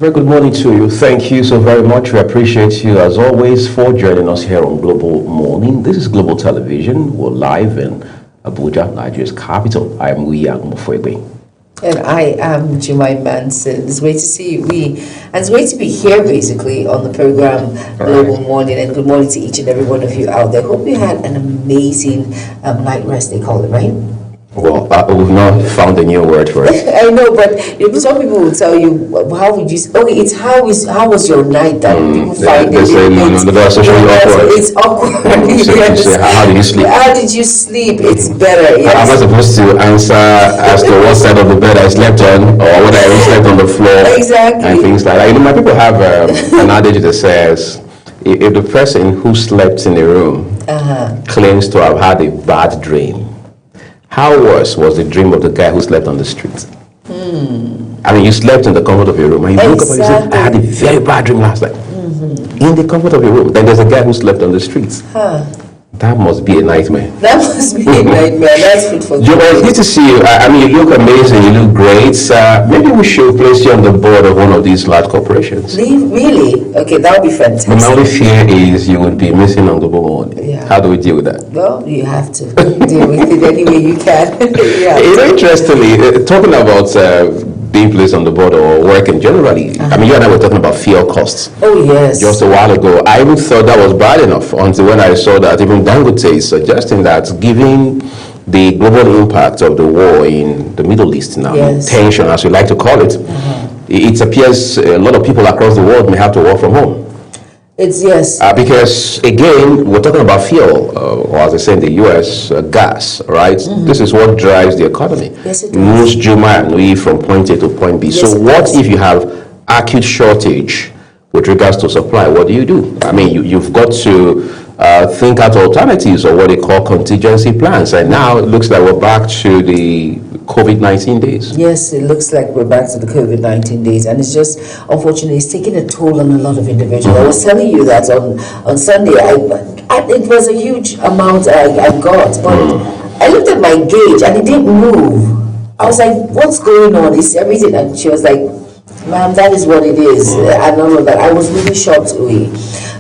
Very good morning to you. Thank you so very much. We appreciate you as always for joining us here on Global Morning. This is Global Television. We're live in Abuja, Nigeria's capital. I am Wiyang Mufwebe. And I am Jemai Manson. It's great to see you. And it's great to be here basically on the program Global Morning. And good morning to each and every one of you out there. Hope you had an amazing night rest, they call it, right? Well, we've not found a new word for it. I know, but some people will tell you, how would you say, okay, it's how was your night that people find it. It's awkward. Yes. How did you sleep? How did you sleep? It's better. Yes. Am I supposed to answer as to what side of the bed I slept on or whether I slept on the floor? Exactly. And things like that. You know, my people have an adage that says, if the person who slept in a room claims to have had a bad dream, how worse was the dream of the guy who slept on the street? I mean, you slept in the comfort of your room and you woke up and you said, I had a very bad dream last night. In the comfort of your room. Then there's a guy who slept on the streets. That must be a nightmare. That must be a nightmare. That's food for Joe, it's good to see you. I mean, you look amazing. You look great. Maybe we should place you on the board of one of these large corporations. Really? Okay, that would be fantastic. My only fear is you would be missing on Global Morning. Yeah. How do we deal with that? Well, you have to deal with it any way you can. Interestingly, talking about being placed on the board or working generally, I mean, you and I were talking about fuel costs. Oh, yes. Just a while ago. I even thought that was bad enough until when I saw that even Dangote is suggesting that given the global impact of the war in the Middle East now, tension as we like to call it, it appears a lot of people across the world may have to work from home. Because again, we're talking about fuel, or as I say in the US, gas, right? This is what drives the economy. Yes, it moves Juma and we from point A to point B. Yes, so what if you have acute shortage with regards to supply? What do? I mean, you've got to think out alternatives or what they call contingency plans. And now it looks like we're back to the COVID-19 days. Yes, it looks like we're back to the COVID-19 days, and it's just, unfortunately, it's taking a toll on a lot of individuals. I was telling you that on Sunday, it was a huge amount I got, but I looked at my gauge and it didn't move. I was like, what's going on? Is everything? And she was like, ma'am, that is what it is. And all of that. I was really shocked.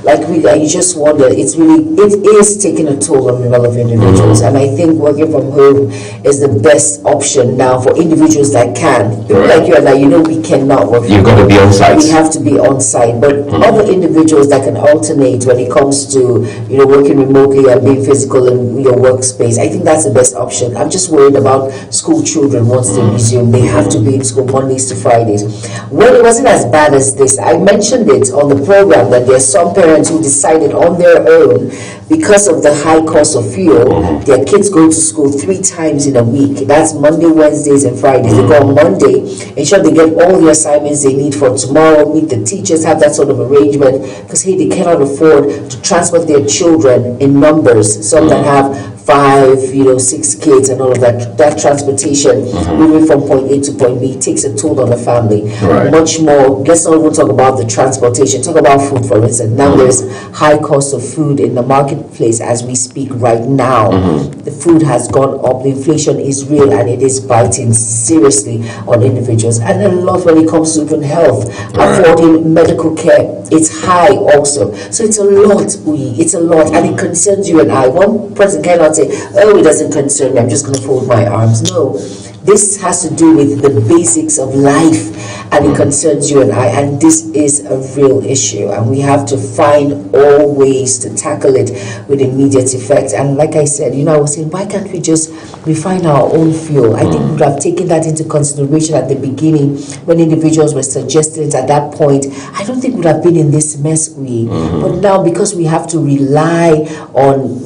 You just wonder, it is taking a toll on a lot of individuals. And I think working from home is the best option now for individuals that can. People like you and I, we cannot work from home. You've got to be on site. We have to be on site. But other individuals that can alternate when it comes to, working remotely and being physical in your workspace, I think that's the best option. I'm just worried about school children once they resume. They have to be in school Mondays to Fridays. Well, it wasn't as bad as this. I mentioned it on the program that there are some parents who decided on their own, because of the high cost of fuel, their kids go to school 3 times in a week. That's Monday, Wednesdays, and Fridays. They go on Monday, ensure they get all the assignments they need for tomorrow, meet the teachers, have that sort of arrangement, because they cannot afford to transport their children in numbers. Some that have 5, 6 kids and all of that. That transportation, moving from point A to point B, takes a toll on the family. Much more. Let's not even talk about the transportation. Talk about food, for instance. Now there's high cost of food in the marketplace as we speak right now. The food has gone up. The inflation is real and it is biting seriously on individuals. And a lot when it comes to even health, affording medical care. It's high also. So it's a lot. It's a lot, and it concerns you and I. One person cannot say, oh, it doesn't concern me, I'm just going to fold my arms. No, this has to do with the basics of life, and it concerns you and I, and this is a real issue, and we have to find all ways to tackle it with immediate effect. And like I said, I was saying, why can't we just refine our own fuel? I think we would have taken that into consideration at the beginning when individuals were suggesting it at that point. I don't think we would have been in this mess, but now because we have to rely on,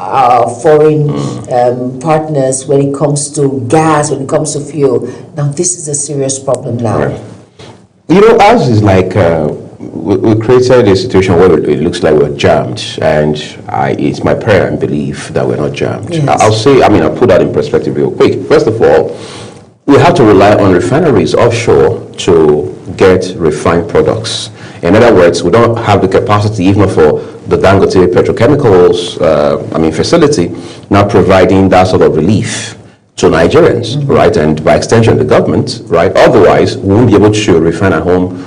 our foreign partners when it comes to gas, when it comes to fuel, now this is a serious problem now. Ours is like we created a situation where it looks like we're jammed, and it's my prayer and belief that we're not jammed. Yes. I'll put that in perspective real quick. First of all, we have to rely on refineries offshore to get refined products. In other words, we don't have the capacity, even for the Dangote petrochemicals facility, now providing that sort of relief to Nigerians, right? And by extension, the government, right? Otherwise, we won't be able to refine at home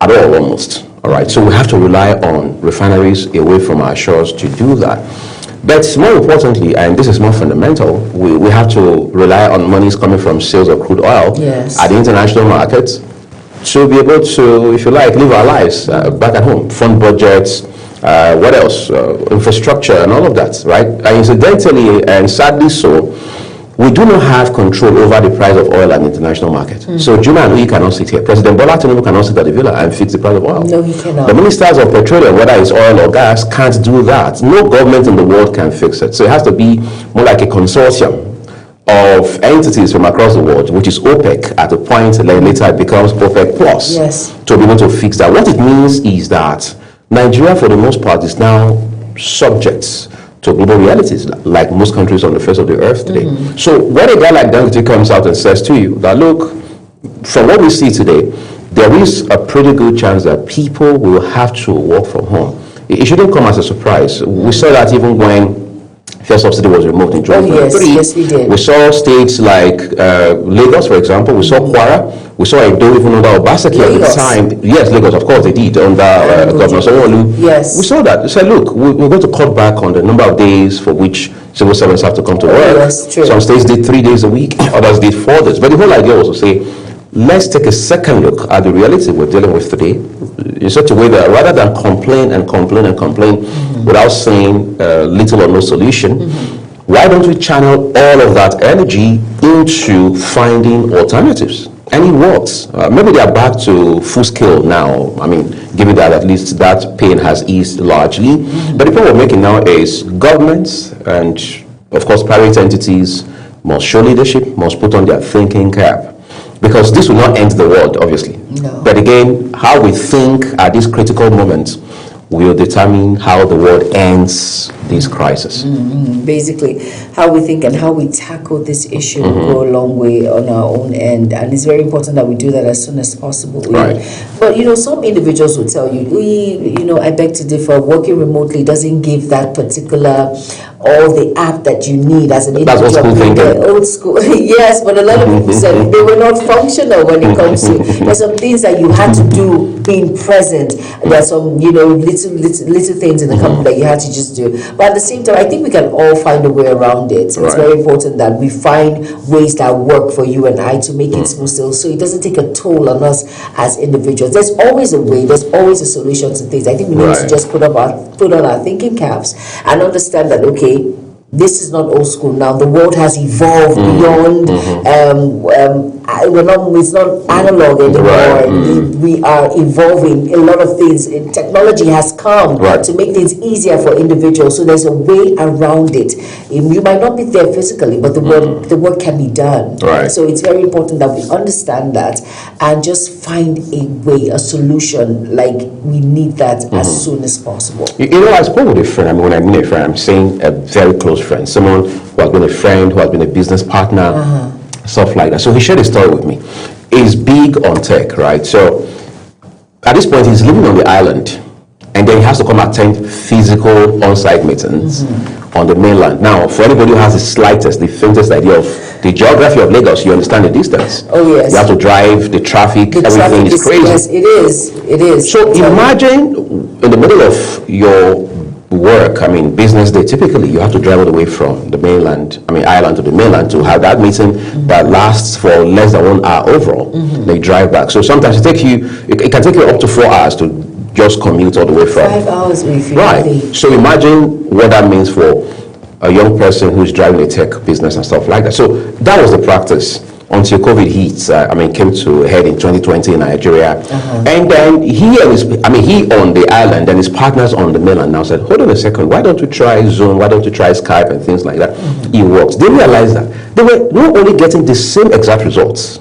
at all, almost. All right. So we have to rely on refineries away from our shores to do that. But more importantly, and this is more fundamental, we have to rely on monies coming from sales of crude oil at the international market to be able to, if you like, live our lives back at home, fund budgets, what else, infrastructure and all of that, right? And incidentally, and sadly so, we do not have control over the price of oil at the international market. So Juma and we cannot sit here. President Bola Tinubu cannot sit at the villa and fix the price of oil. No, he cannot. The ministers of petroleum, whether it's oil or gas, can't do that. No government in the world can fix it. So it has to be more like a consortium of entities from across the world, which is OPEC at a point, later it becomes OPEC Plus, to be able to fix that. What it means is that Nigeria, for the most part, is now subject to global realities, like most countries on the face of the earth today. So when a guy like Dangote comes out and says to you that, look, from what we see today, there is a pretty good chance that people will have to work from home. It shouldn't come as a surprise. We saw that even when first subsidy was removed in 2023. Yes, we did. We saw states like Lagos, for example. We saw Kwara. We saw Edo even under Obaseki at the time. Yes, Lagos, of course, they did under Governor Sanwo-Olu. Yes. We saw that. They said, look, we're going to cut back on the number of days for which civil servants have to come to work. Yes, true. Some states did 3 days a week, others did 4 days. But the whole idea was to say, let's take a second look at the reality we're dealing with today in such a way that rather than complain and complain and complain without saying little or no solution, why don't we channel all of that energy into finding alternatives? And it works. Maybe they are back to full scale now. I mean, given that at least that pain has eased largely. But the point we're making now is governments and, of course, private entities must show leadership, must put on their thinking cap. Because this will not end the world, obviously. No. But again, how we think at this critical moment will determine how the world ends this crisis. Basically, how we think and how we tackle this issue will go a long way on our own end. And it's very important that we do that as soon as possible. Right. But, some individuals will tell you, I beg to differ, working remotely doesn't give that particular, all the app that you need as an individual. That's old school thinking. Old school, yes, but a lot of people said they were not functional when it comes to, there's some things that you had to do being present. There's some, little things in the company that you had to just do. But at the same time, I think we can all find a way around it. So it's very important that we find ways that work for you and I to make it smooth so it doesn't take a toll on us as individuals. There's always a way, there's always a solution to things. I think we need to just put on our thinking caps and understand that, okay, this is not old school now. The world has evolved beyond. It's not analog anymore. We are evolving. A lot of things. Technology has come to make things easier for individuals. So there's a way around it. You might not be there physically, but the work can be done. Right. So it's very important that we understand that and just find a way, a solution. Like we need that as soon as possible. I spoke with a friend. I mean, when I mean a friend, I'm saying a very close friend, someone who has been a friend, who has been a business partner, stuff like that. So he shared a story with me. He's big on tech, right? So at this point, he's living on the island, and then he has to come attend physical on-site meetings on the mainland. Now, for anybody who has the faintest idea of the geography of Lagos, you understand the distance. Oh, yes. You have to drive, the traffic, everything is crazy. Yes, it is. It is. So imagine in the middle of your work, business day, typically you have to drive all the way from the island to the mainland to have that meeting that lasts for less than 1 hour overall. They drive back. So sometimes it can take you up to 4 hours to just commute all the way from. 5 hours if you're right. ready. So imagine what that means for a young person who's driving a tech business and stuff like that. So that was the practice until COVID hit. Came to a head in 2020 in Nigeria. And then he on the island and his partners on the mainland now said, hold on a second, why don't you try Zoom? Why don't you try Skype and things like that? It works. They realized that they were not only getting the same exact results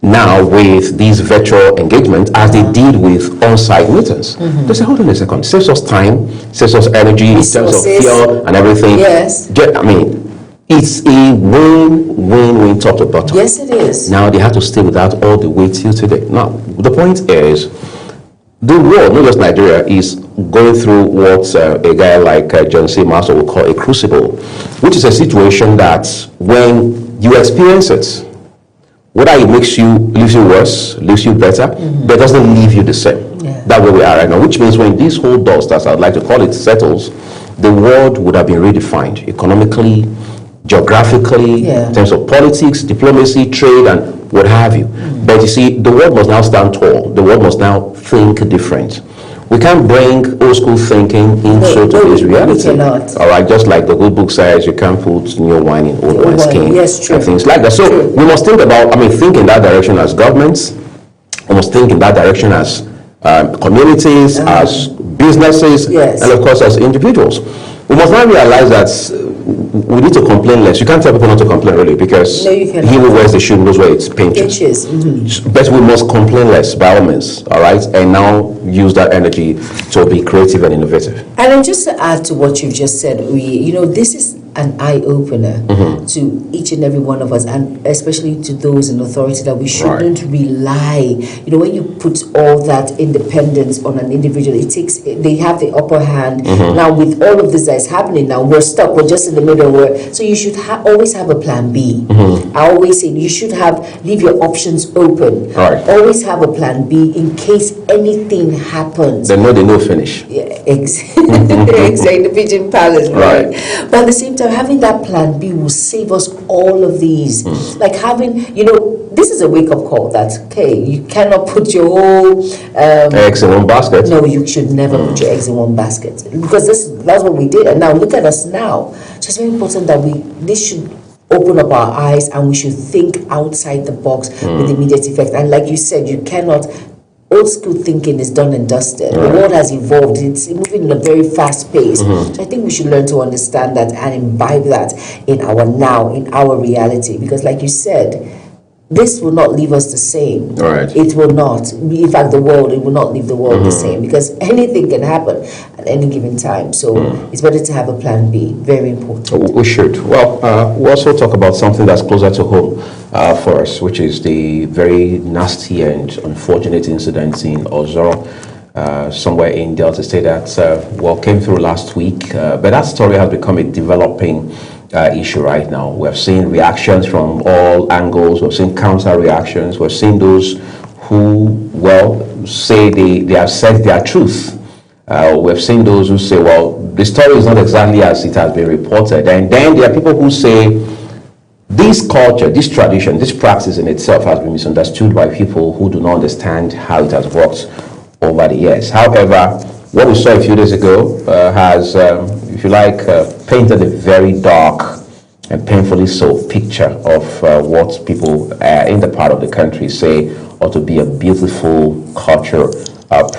now with these virtual engagement as they did with on-site meetings. They said, hold on a second, saves us time, saves us energy in terms of fuel and everything. Yes. It's a win-win top to bottom. Yes, it is. Now they have to stay without all the way till today. Now, the point is, the world, not just Nigeria, is going through what a guy like John C. Marshall would call a crucible, which is a situation that when you experience it. Whether it leaves you worse, leaves you better, but doesn't leave you the same. Yeah. That's where we are right now, which means when this whole dust, as I'd like to call it, settles, the world would have been redefined economically, geographically, in terms of politics, diplomacy, trade, and what have you. But you see, the world must now stand tall. The world must now think different. We can't bring old school thinking into today's reality. We cannot. All right, just like the good book says, you can't put new wine in old wineskin. Yes, true. And things like that. So we must think about, think in that direction as governments. We must think in that direction as communities, as businesses, and of course as individuals. We must now realize that we need to complain less. You can't tell people not to complain really, because he who wears the shoe knows where it pinches. But we must complain less by all means, all right? And now use that energy to be creative and innovative. And then just to add to what you've just said, this is an eye-opener to each and every one of us, and especially to those in authority, that we shouldn't rely, when you put all that independence on an individual, they have the upper hand. Now with all of this that is happening now, we're stuck, we're just in the middle, so you should always have a plan B. I always say you should leave your options open. Always have a plan B in case anything happens. They know they no finish. Exactly, the pigeon palace, right? But at the same time, having that plan B will save us all of these. Like having, this is a wake-up call that, okay, you cannot put your whole eggs in one basket. No, you should never put your eggs in one basket, because that's what we did. And now look at us now. So it's very important that this should open up our eyes, and we should think outside the box with immediate effect. And like you said, you cannot. Old school thinking is done and dusted. The world has evolved. It's moving in a very fast pace. So I think we should learn to understand that and imbibe that in our now, in our reality. Because like you said, this will not leave us the same. It will not. In fact, it will not leave the world the same, because anything can happen at any given time. So it's better to have a plan B. Very important. We should. Well, we'll also talk about something that's closer to home for us, which is the very nasty and unfortunate incident in Ozoro, somewhere in Delta State that came through last week. But that story has become a developing issue right now. We have seen reactions from all angles. We've seen counter reactions. We've seen those who, say they have said their truth. We've seen those who say, the story is not exactly as it has been reported. And then there are people who say, this culture, this tradition, this practice in itself has been misunderstood by people who do not understand how it has worked over the years. However, what we saw a few days ago has, if you like, painted a very dark and painfully so picture of what people in the part of the country say ought to be a beautiful culture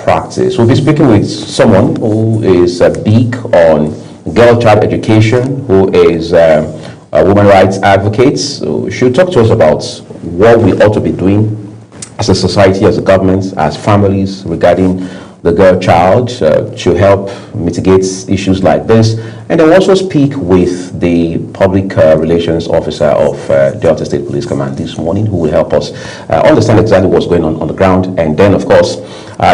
practice. We'll be speaking with someone who is big on girl-child education, who is a women rights advocate. So she'll talk to us about what we ought to be doing as a society, as a government, as families regarding the girl child to help mitigate issues like this. And then also speak with the public relations officer of Delta State Police Command this morning, who will help us understand exactly what's going on the ground. And then, of course,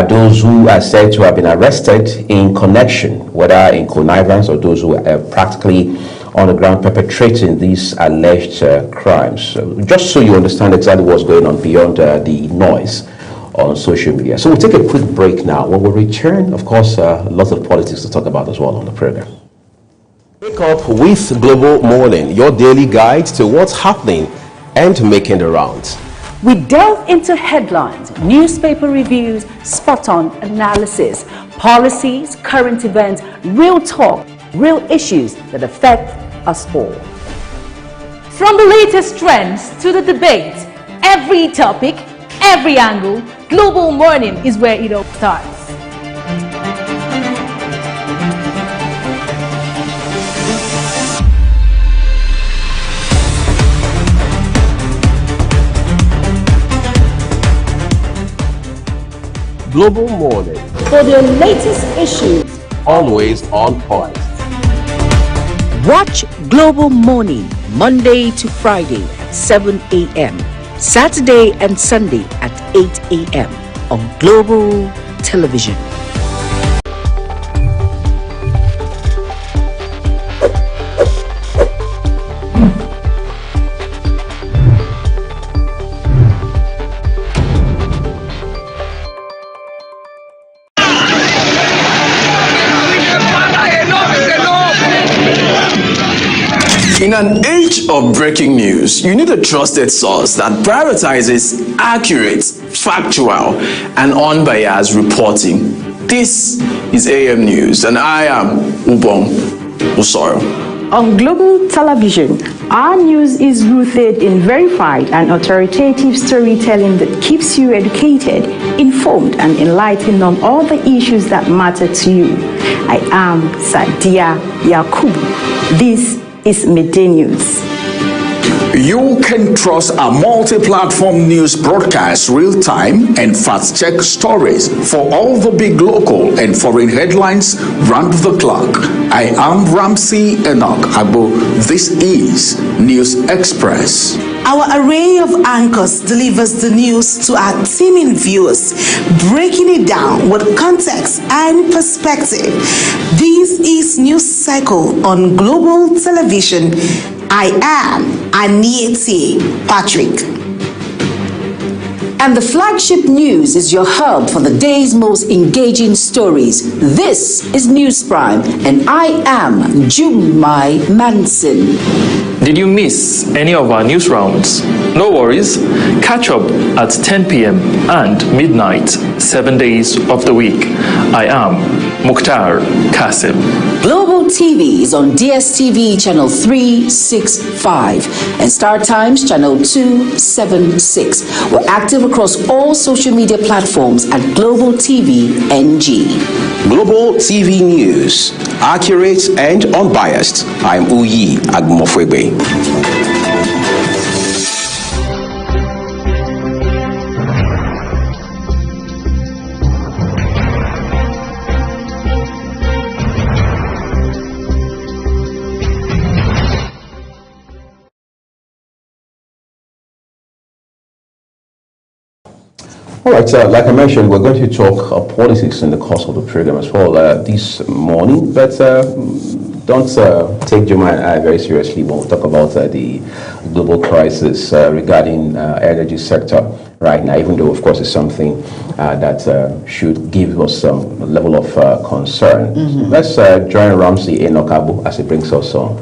those who are said to have been arrested in connection, whether in connivance or those who are practically on the ground perpetrating these alleged crimes. So just so you understand exactly what's going on beyond the noise on social media. So we'll take a quick break now. When we return, of course, lots of politics to talk about as well on the program. Wake up with Global Morning, your daily guide to what's happening and making the rounds. We delve into headlines, newspaper reviews, spot-on analysis, policies, current events, real talk, real issues that affect us all. From the latest trends to the debate, every topic, every angle, Global Morning is where it all starts. Global Morning, For the latest issues, always on point. Watch Global Morning Monday to Friday, 7 a.m. Saturday and Sunday at 8 a.m. on Global Television. In an age of breaking news, you need a trusted source that prioritizes accurate, factual, and unbiased reporting. This is AM News, and I am Ubong Usoro. On Global Television, our news is rooted in verified and authoritative storytelling that keeps you educated, informed, and enlightened on all the issues that matter to you. I am Sadia Yakubu. This is Midday News. You can trust a multi-platform news broadcast, real-time and fast-check stories for all the big local and foreign headlines round the clock. I am Ramsey Enoch Agbo. This is News Express. Our array of anchors delivers the news to our teeming viewers, breaking it down with context and perspective. This is News Cycle on Global Television. I am Anieti Patrick. And the flagship news is your hub for the day's most engaging stories. This is News Prime, and I am Jumai Manson. Did you miss any of our news rounds? No worries. Catch up at 10 p.m. and midnight, 7 days of the week. I am Mukhtar Kasim. Global TV is on DSTV channel 365 and Star Times channel 276. We're active across all social media platforms at Global TV NG. Global TV News, accurate and unbiased. I'm Uyi Agmofwebe. All right, like I mentioned, we're going to talk politics in the course of the program as well this morning, but don't take Juma and I very seriously when we talk about the global crisis regarding energy sector right now, even though, of course, it's something that should give us some level of concern. Mm-hmm. Let's join Ramsey Enoch Agbo as he brings us some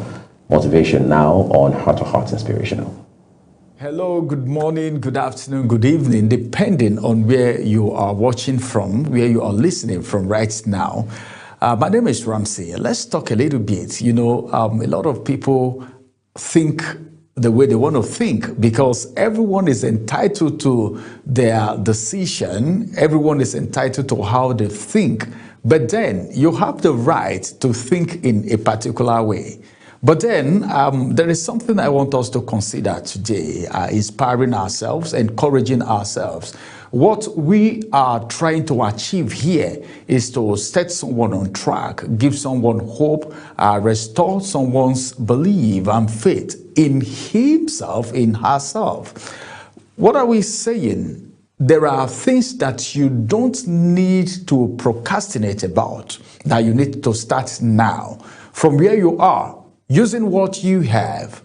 motivation now on Heart to Heart Inspirational. Hello, good morning, good afternoon, good evening, depending on where you are watching from, where you are listening from right now. My name is Ramsey. Let's talk a little bit. You know, a lot of people think the way they want to think because everyone is entitled to their decision. Everyone is entitled to how they think. But then you have the right to think in a particular way. But then there is something I want us to consider today, inspiring ourselves, encouraging ourselves. What we are trying to achieve here is to set someone on track, give someone hope, restore someone's belief and faith in himself, in herself. What are we saying? There are things that you don't need to procrastinate about, that you need to start now. From where you are, using what you have,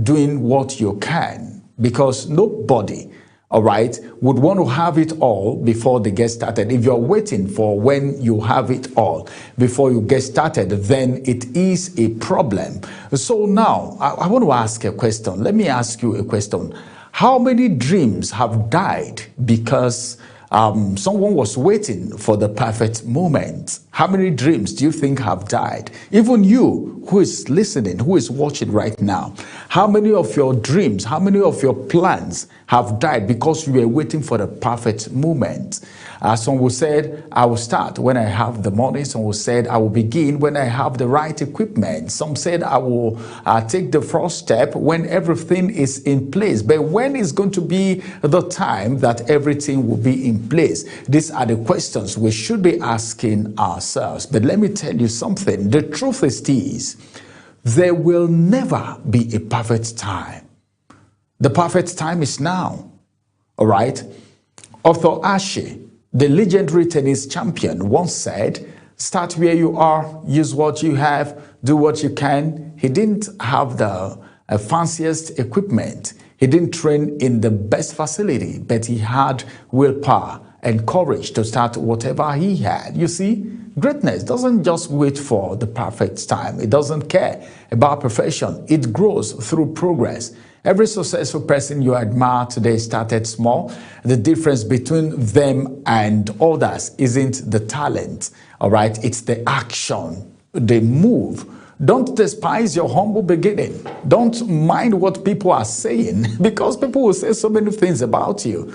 doing what you can, because nobody, all right, would want to have it all before they get started. If you're waiting for when you have it all before you get started, then it is a problem. So now, I want to ask a question. Let me ask you a question. How many dreams have died because someone was waiting for the perfect moment? How many dreams do you think have died? Even you who is listening, who is watching right now, how many of your dreams, how many of your plans have died because you were waiting for the perfect moment? Some will say, I will start when I have the money. Some will say, I will begin when I have the right equipment. Some said, I will take the first step when everything is in place. But when is going to be the time that everything will be in place? These are the questions we should be asking ourselves. But let me tell you something. The truth is this: there will never be a perfect time. The perfect time is now. All right? Arthur Ashe, the legendary tennis champion, once said, start where you are, use what you have, do what you can. He didn't have the fanciest equipment. He didn't train in the best facility, but he had willpower and courage to start whatever he had. You see, Greatness doesn't just wait for the perfect time. It doesn't care about perfection. It grows through progress. Every successful person you admire today started small. The difference between them and others isn't the talent, all right? It's the action, the move. Don't despise your humble beginning. Don't mind what people are saying, because people will say so many things about you.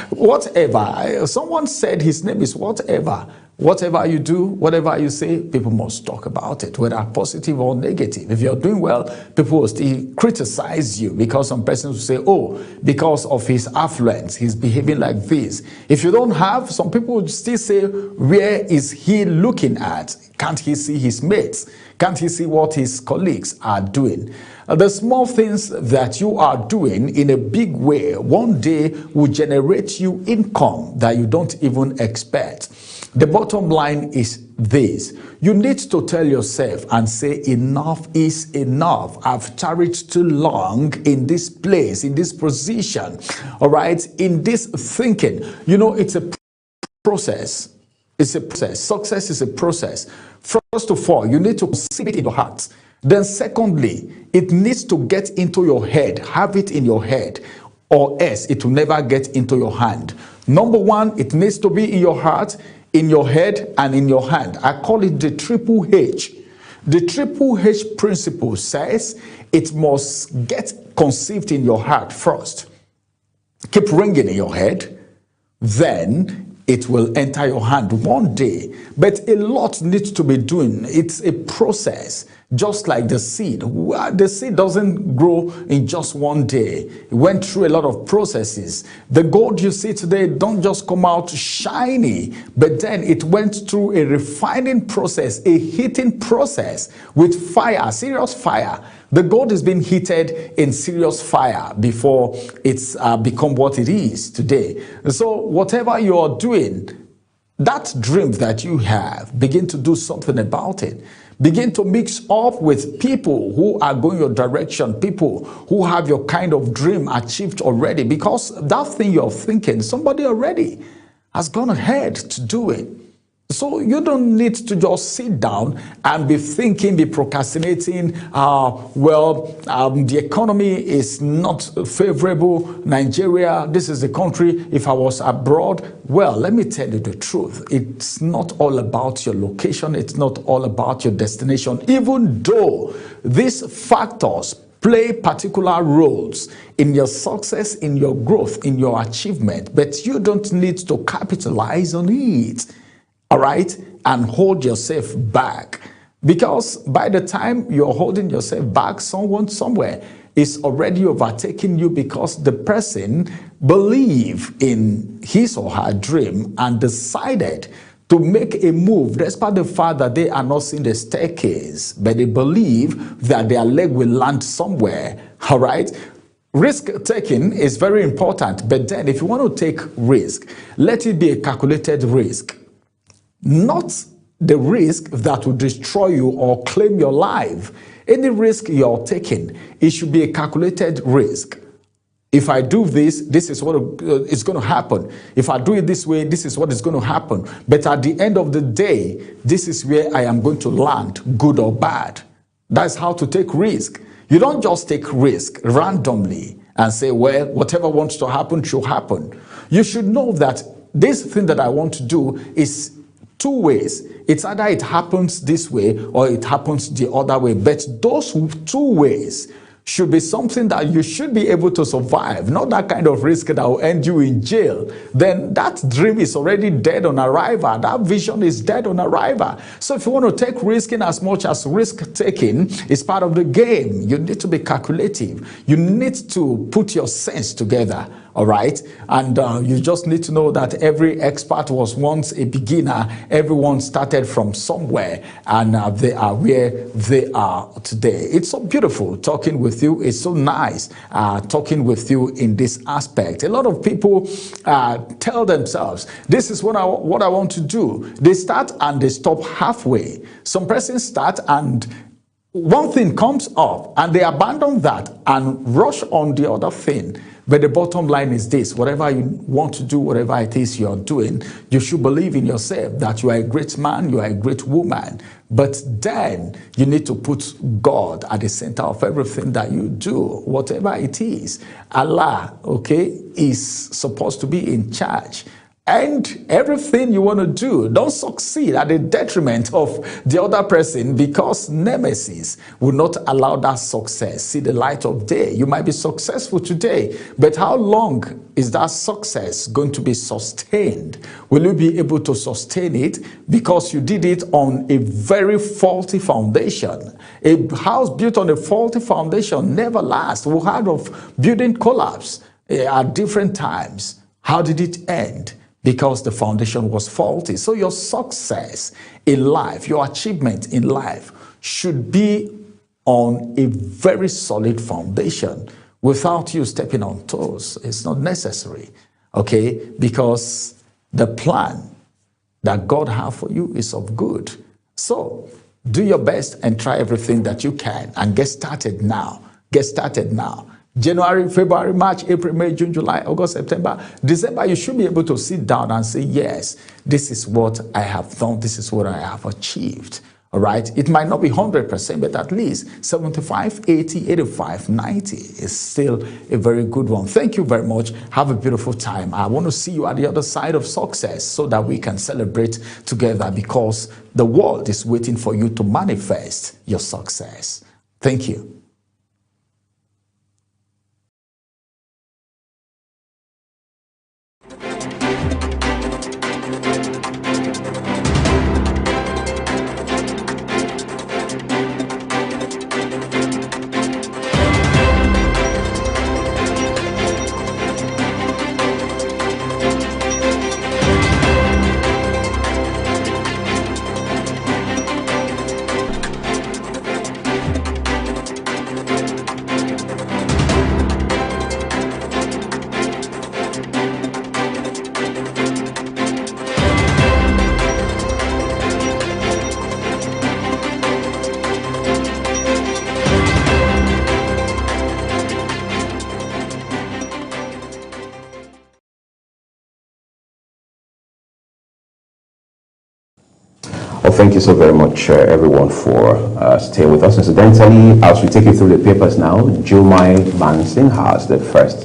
Whatever. Someone said his name is whatever. Whatever you do, whatever you say, people must talk about it, whether positive or negative. If you're doing well, people will still criticize you, because some persons will say, oh, because of his affluence, he's behaving like this. If you don't have, some people will still say, where is he looking at? Can't he see his mates? Can't he see what his colleagues are doing? The small things that you are doing in a big way one day will generate you income that you don't even expect. The bottom line is this. You need to tell yourself and say, enough is enough. I've tarried too long in this place, in this position, all right, in this thinking. You know, it's a process. It's a process. Success is a process. First of all, you need to conceive it in your heart. Then secondly, it needs to get into your head. Have it in your head, or else it will never get into your hand. Number one, it needs to be in your heart, in your head, and in your hand. I call it the triple H. The triple H principle says it must get conceived in your heart first. Keep ringing in your head, then it will enter your hand one day. But a lot needs to be doing. It's a process, just like the seed. The seed doesn't grow in just one day. It went through a lot of processes. The gold you see today don't just come out shiny, but then it went through a refining process, a heating process with fire, serious fire. The gold is being heated in serious fire before it's become what it is today. So whatever you're doing, that dream that you have, begin to do something about it. Begin to mix up with people who are going your direction, people who have your kind of dream achieved already, because that thing you're thinking, somebody already has gone ahead to do it. So you don't need to just sit down and be thinking, be procrastinating, the economy is not favorable, Nigeria, this is the country, if I was abroad. Well, let me tell you the truth. It's not all about your location, it's not all about your destination, even though these factors play particular roles in your success, in your growth, in your achievement, but you don't need to capitalize on it. All right, and hold yourself back, because by the time you're holding yourself back, someone somewhere is already overtaking you, because the person believed in his or her dream and decided to make a move despite the fact that they are not seeing the staircase, but they believe that their leg will land somewhere. All right. Risk taking is very important, but then if you want to take risk, let it be a calculated risk. Not the risk that will destroy you or claim your life. Any risk you're taking, it should be a calculated risk. If I do this, this is what is going to happen. If I do it this way, this is what is going to happen. But at the end of the day, this is where I am going to land, good or bad. That's how to take risk. You don't just take risk randomly and say, well, whatever wants to happen should happen. You should know that this thing that I want to do is two ways. It's either it happens this way or it happens the other way. But those two ways should be something that you should be able to survive, not that kind of risk that will end you in jail. Then that dream is already dead on arrival. That vision is dead on arrival. So if you want to take risk in as much as risk taking is part of the game, you need to be calculative. You need to put your sense together. All right. And you just need to know that every expert was once a beginner. Everyone started from somewhere, and they are where they are today. It's so beautiful talking with you. It's so nice talking with you in this aspect. A lot of people tell themselves, this is what I want to do. They start and they stop halfway. Some persons start and one thing comes up and they abandon that and rush on the other thing. But the bottom line is this: whatever you want to do, whatever it is you're doing, you should believe in yourself that you are a great man, you are a great woman. But then you need to put God at the center of everything that you do, whatever it is. Allah, okay, is supposed to be in charge. And everything you want to do, don't succeed at the detriment of the other person, because nemesis will not allow that success see the light of day. You might be successful today, but how long is that success going to be sustained? Will you be able to sustain it because you did it on a very faulty foundation? A house built on a faulty foundation never lasts. We heard of building collapse at different times. How did it end? Because the foundation was faulty. So your success in life, your achievement in life should be on a very solid foundation without you stepping on toes. It's not necessary, okay? Because the plan that God has for you is of good. So do your best and try everything that you can and get started now. Get started now. January, February, March, April, May, June, July, August, September, December, you should be able to sit down and say, yes, this is what I have done. This is what I have achieved. All right. It might not be 100%, but at least 75, 80, 85, 90 is still a very good one. Thank you very much. Have a beautiful time. I want to see you at the other side of success so that we can celebrate together, because the world is waiting for you to manifest your success. Thank you. Thank you so very much, everyone, for staying with us. Incidentally, as we take you through the papers now, Jumai Manson has the first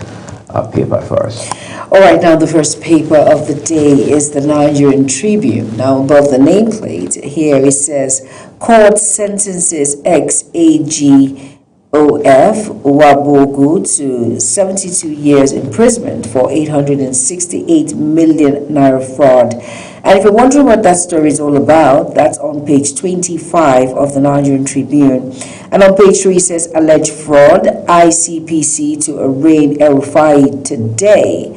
paper for us. All right, now the first paper of the day is the Nigerian Tribune. Now, above the nameplate here, it says, court sentences ex-AG OF Wabogu to 72 years imprisonment for 868 million naira fraud. And if you're wondering what that story is all about, that's on page 25 of the Nigerian Tribune. And on page 3 it says, alleged fraud, ICPC to arraign El-Rufai today.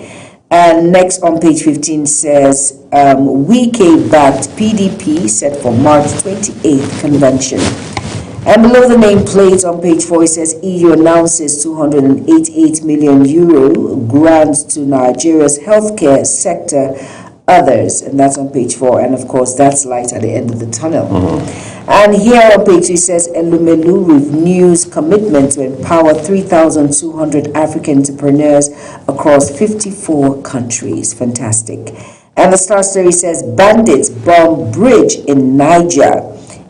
And next on page 15 says, Wike-backed PDP set for March 28th convention. And below the nameplate on page 4, it says EU announces 288 million euro grants to Nigeria's healthcare sector, others, and that's on page 4. And of course, that's light at the end of the tunnel. And here on page 3 says Elumelu renews commitment to empower 3,200 African entrepreneurs across 54 countries. Fantastic. And the Star Story says bandits bomb bridge in Niger.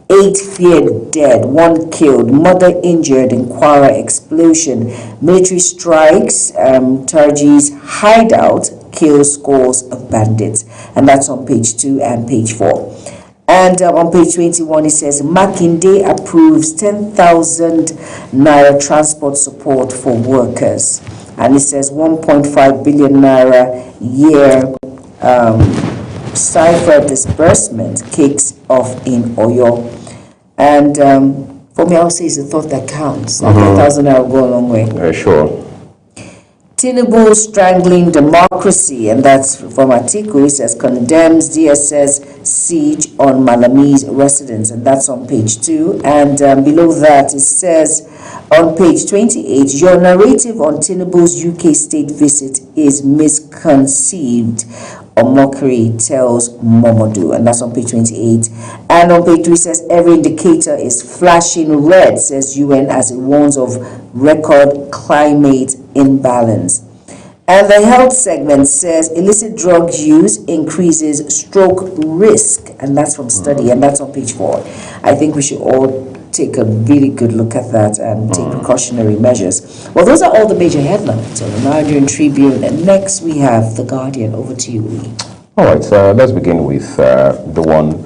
8 feared dead, 1 killed, mother injured in Kwara explosion. Military strikes, Tarji's hideout kills scores of bandits. And that's on page 2 and page 4. And on page 21 it says Makinde approves 10,000 naira transport support for workers. And it says 1.5 billion naira year cipher disbursement kicks off in Oyo. And for me, I would say it's the thought that counts. 10,000 naira will go a long way. Very sure. Tinubu strangling democracy, and that's from Atiku. It says condemns DSS siege on Malami's residence, and that's on page 2. And below that it says on page 28, your narrative on Tinubu's UK state visit is misconceived. Omokri tells Momodu, and that's on page 28. And on page 3 says every indicator is flashing red, says UN, as it warns of record climate imbalance. And the health segment says illicit drug use increases stroke risk, and that's from study, and that's on page 4. I think we should all take a really good look at that and take precautionary measures. Well, those are all the major headlines on the Nigerian Tribune, and next we have The Guardian. Over to you, Lee. All right, let's begin with the one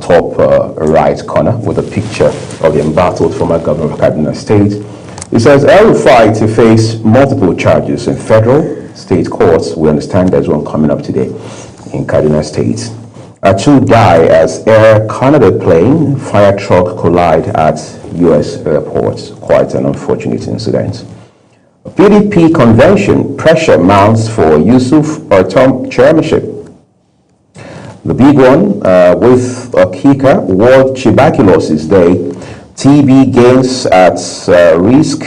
top right corner with a picture of the embattled former governor of Kaduna State. It says El-Rufai to face multiple charges in federal, state courts. We understand there's one coming up today in Kaduna State. 2 die as Air Canada plane fire truck collide at U.S. airports. Quite an unfortunate incident. PDP convention pressure mounts for Yusuf Ortom chairmanship. The big one with a kicker, World Tuberculosis Day. TB gains at risk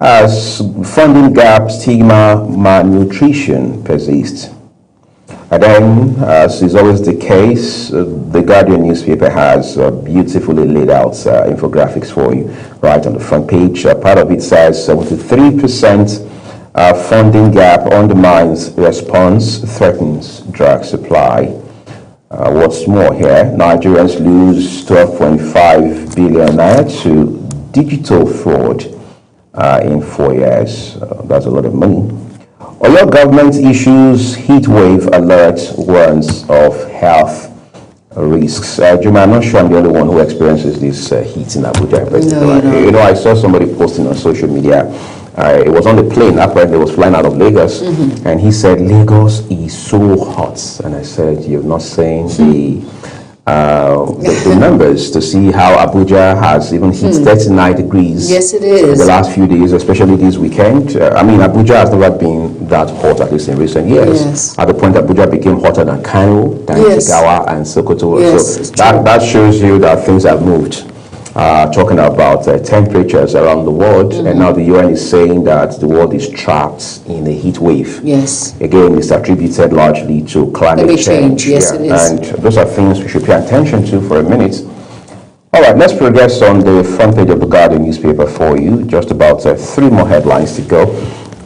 as funding gap, stigma, malnutrition persists. And then, as is always the case, the Guardian newspaper has beautifully laid out infographics for you right on the front page. Part of it says 73% funding gap undermines response, threatens drug supply. What's more here, Nigerians lose 12.5 billion naira to digital fraud in 4 years. That's a lot of money. Oyo government issues heat wave alert, warns of health risks. Juma, I'm not sure I'm the only one who experiences this heat in Abuja. No, I saw somebody posting on social media. It was on the plane, apparently it was flying out of Lagos, and he said, Lagos is so hot. And I said, you've not seen the numbers to see how Abuja has even hit 39 degrees. Yes, it is. In the last few days, especially this weekend. Abuja has never been that hot, at least in recent years. Yes. At the point Abuja became hotter than Kano, than Jigawa, and Sokoto. Yes, so that shows you that things have moved. Talking about temperatures around the world, and now the UN is saying that the world is trapped in a heat wave. Yes. Again, it's attributed largely to climate change. Yes, it is. And those are things we should pay attention to for a minute. All right, let's progress on the front page of the Guardian newspaper for you. Just about 3 more headlines to go.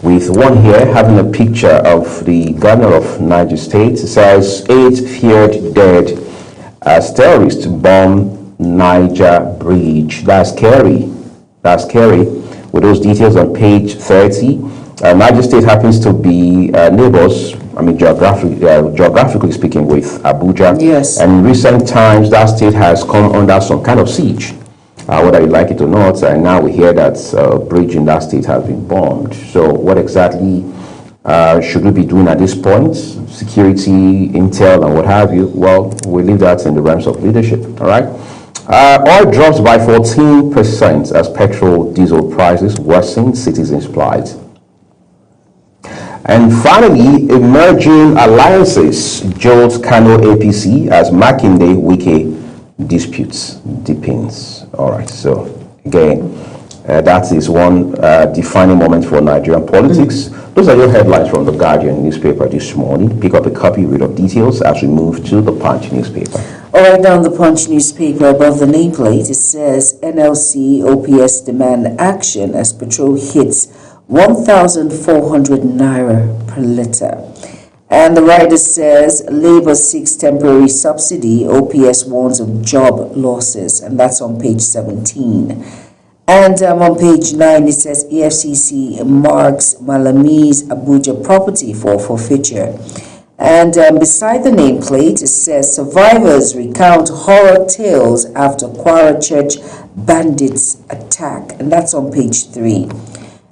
With one here having a picture of the governor of Niger State. It says 8 feared dead as terrorists bomb Niger Bridge. That's scary. That's scary. With those details on page 30. Niger State happens to be neighbors, geographically speaking, with Abuja. Yes. And in recent times, that state has come under some kind of siege, whether you like it or not. And now we hear that a bridge in that state has been bombed. So what exactly should we be doing at this point? Security, intel, and what have you? Well, we leave that in the realms of leadership, all right? Oil drops by 14% as petrol, diesel prices worsen, citizens' plight. And finally, emerging alliances jolt Kano APC as Makinde Wike disputes deepens. All right, so again, that is one defining moment for Nigerian politics. Those are your headlines from the Guardian newspaper this morning. Pick up a copy, read up details as we move to the Punch newspaper. All right, now on the Punch newspaper, above the nameplate, it says NLC OPS demand action as petrol hits 1,400 naira per litre. And the writer says Labour seeks temporary subsidy, OPS warns of job losses, and that's on page 17. And on page 9, it says EFCC marks Malami's Abuja property for forfeiture. And beside the nameplate, it says survivors recount horror tales after Kwara Church bandits attack. And that's on page 3.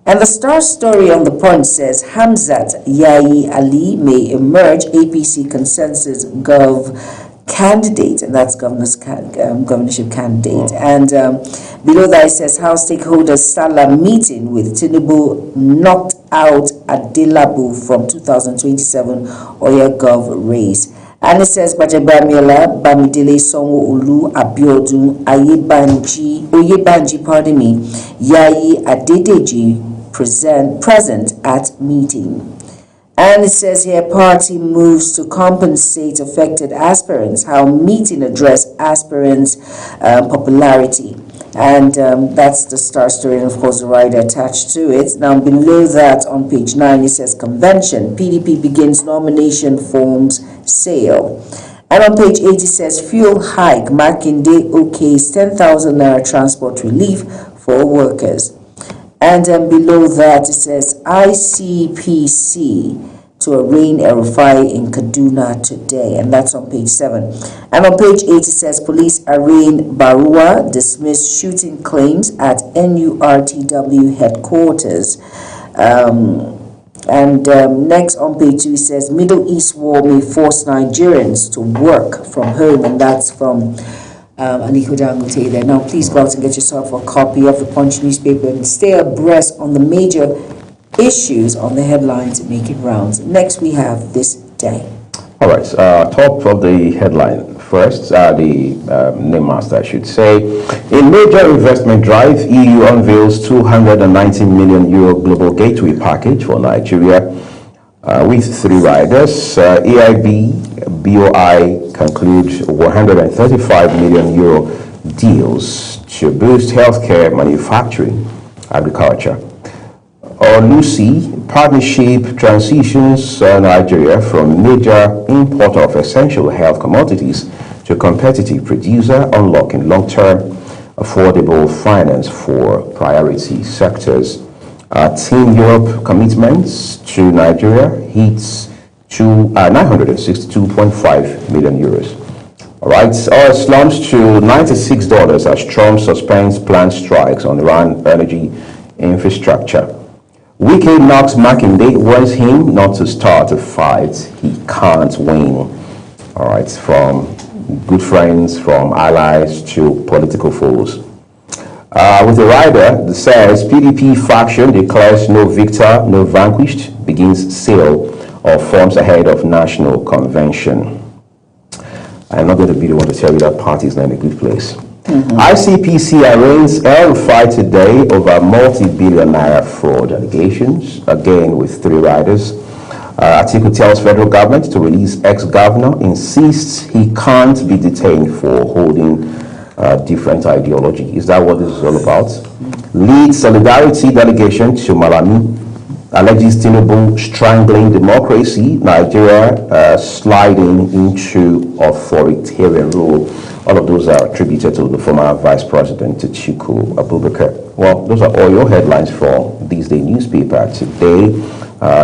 And the star story on the Punch says Hamzat Yayi Ali may emerge APC consensus Gov candidate, and that's governorship candidate. And below that it says how stakeholders Salah meeting with Tinubu knocked out Adelabu from 2027 Oyo Gov race. And it says Bajabamiola, Bamidele Sonwo-Olu, Abiodun, Oyebanji, pardon me, Yayi Adedeji present at meeting. And it says here, party moves to compensate affected aspirants, how meeting address aspirants' popularity. And that's the star story, and of course the rider attached to it. Now below that on page 9 it says convention, PDP begins nomination forms sale. And on page 8 it says fuel hike, Makinde okays 10,000 naira transport relief for workers. And below that it says ICPC to arraign El-Rufai in Kaduna today, and that's on page 7. And on page 8 it says police arraign Barua, dismiss shooting claims at NURTW headquarters. Next on page 2 it says Middle East war may force Nigerians to work from home, and that's from Aliko Dangote there. Now please go out and get yourself a copy of the Punch newspaper and stay abreast on the major issues on the headlines making rounds. Next we have this day. All right, top of the headline first, the name master I should say. In major investment drive, EU unveils 290 million euro global gateway package for Nigeria with 3 riders. EIB, BOI conclude 135 million euro deals to boost healthcare, manufacturing, agriculture. Lucy partnership transitions Nigeria from major importer of essential health commodities to competitive producer, unlocking long-term affordable finance for priority sectors. Team Europe commitments to Nigeria hits to 962.5 million euros. All right, oil slumps to $96 as Trump suspends planned strikes on Iran energy infrastructure. Wike knocks Makinde, warns him not to start a fight he can't win. All right, from good friends, from allies to political foes. With the rider that says PDP faction declares no victor, no vanquished, begins sale of forms ahead of national convention. I'm not going to be the one to tell you that party is not in a good place. ICPC arraigns El-Rufai today over multi-billion naira fraud allegations, again with 3 riders. Article tells federal government to release ex-governor, insists he can't be detained for holding different ideology. Is that what this is all about? Lead solidarity delegation to Malami alleges Tinubu strangling democracy, Nigeria sliding into authoritarian rule. All of those are attributed to the former Vice President Atiku Abubakar. Well, those are all your headlines from This Day newspaper today.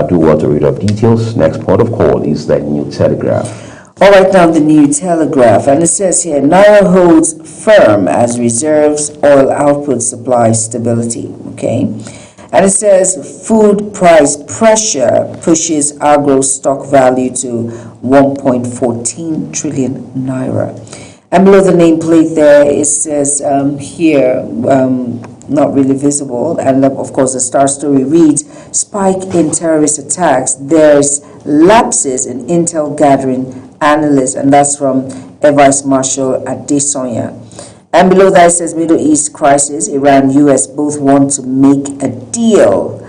Do want to read up details. Next port of call is the New Telegraph. All right, now the New Telegraph, and it says here, Naira holds firm as reserves oil output supply stability, okay? And it says food price pressure pushes agro stock value to 1.14 trillion naira. And below the nameplate there, it says here, not really visible, and of course the star story reads, spike in terrorist attacks, there's lapses in intel gathering analysts, and that's from Air Vice Marshal Adesanya. And below that it says Middle East crisis, Iran, US both want to make a deal,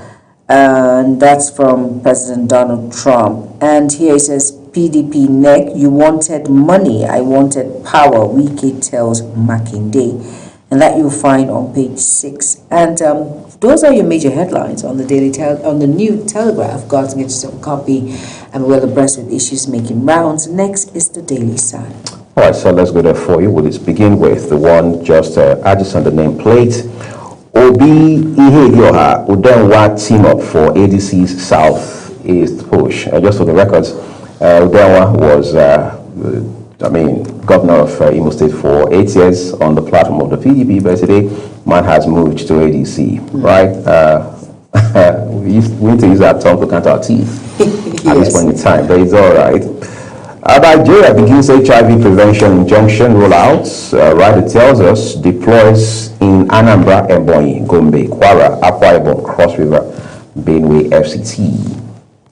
and that's from President Donald Trump. And here it says PDP neck, you wanted money, I wanted power, Wike tells Makinde. And that you'll find on page 6. And those are your major headlines on the New Telegraph. Go out and get yourself a copy, and we're abreast with issues making rounds. Next is the Daily Sun. All right, so let's go there for you. We'll begin with the one just adjacent the nameplate. Obi Ihedioha Udenwa team up for ADC's Southeast push. Just for the records, Udenwa was governor of Imo State for 8 years on the platform of the PDP, but today man has moved to ADC, right? We need to use that term to count our teeth at this point in time, but it's all right. Nigeria begins HIV prevention injunction rollouts. Rider tells us deploys in Anambra, Ebonyi, Gombe, Kwara, Akwa Ibom, Cross River, Benue, FCT.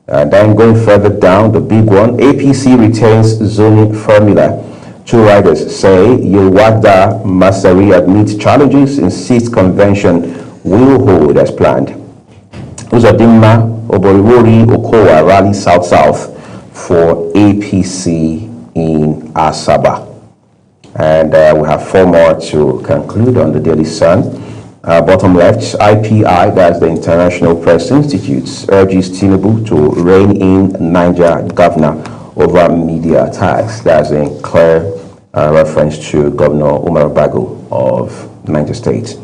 Then going further down, the big one, APC retains zoning formula. 2 riders say Yewada Masari admits challenges, insists convention will hold as planned. Uzodinma Oboriwori Okowa rally South for APC in Asaba. And we have 4 more to conclude on the Daily Sun. Bottom left, IPI, that's the International Press Institute, urges Tinubu to rein in Niger governor over media attacks. That's in clear reference to Governor Umar Bago of Niger State.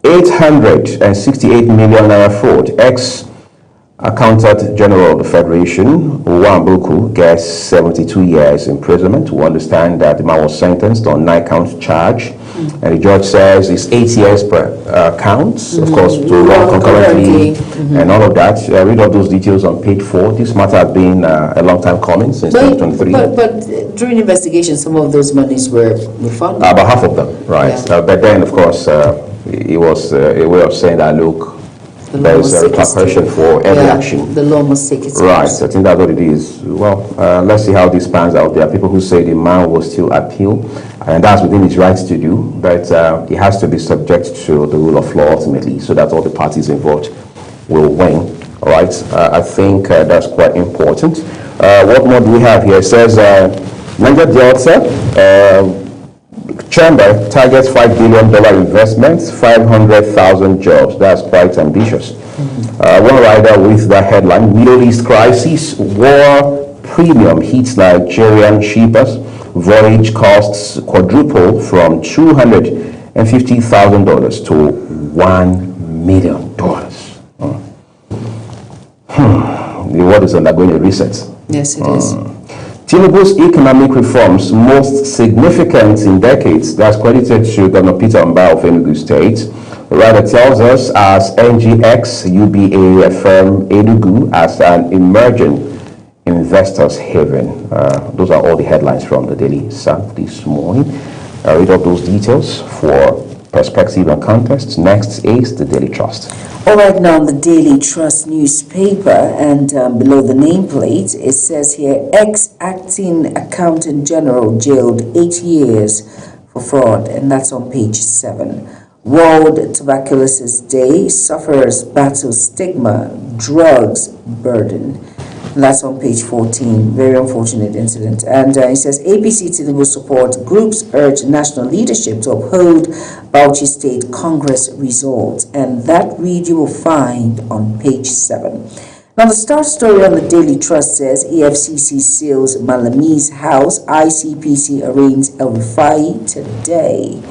868 million naira fraud. Ex-Accountant General of the Federation, Wambuku, gets 72 years imprisonment. We understand that the man was sentenced on 9-count charge. And the judge says it's 8 years per count, of course, to run concurrently, and all of that. Read all those details on page 4. This matter has been a long time coming, since 2023. But during investigation, some of those monies were refunded. About half of them, right. Yeah. But then, of course, it was a way of saying that, look, there is a repercussion for every action. The law must take its right. I think that's what it is. Well, let's see how this pans out. There are people who say the man will still appeal, and that's within his rights to do, but he has to be subject to the rule of law ultimately, so that all the parties involved will win. All right. I think that's quite important. What more do we have here? It says Niger Delta Chamber targets $5 billion investments, 500,000 jobs. That's quite ambitious. One rider with that headline: Middle East crisis, war premium hits Nigerian shippers. Voyage costs quadruple from $250,000 to $1 million. The world is undergoing a reset. Yes, it is. Tinubu's economic reforms, most significant in decades, that's credited to Governor Peter Mbah of Enugu State. Rather tells us as NGX UBA affirm Enugu as an emerging investors' haven. Those are all the headlines from the Daily Sun this morning. Read up those details for perspective and context. Next is the Daily Trust. All right, now the Daily Trust newspaper, and below the nameplate, it says here, ex-acting accountant general jailed 8 years for fraud, and that's on page 7. World Tuberculosis Day, sufferers battle stigma, drugs burden. And that's on page 14. Very unfortunate incident. And it says APC Tinubu support groups urge national leadership to uphold Bauchi State Congress results. And that read you will find on page 7. Now the star story on the Daily Trust says EFCC seals Malami's house. ICPC arraigns El Rufai today.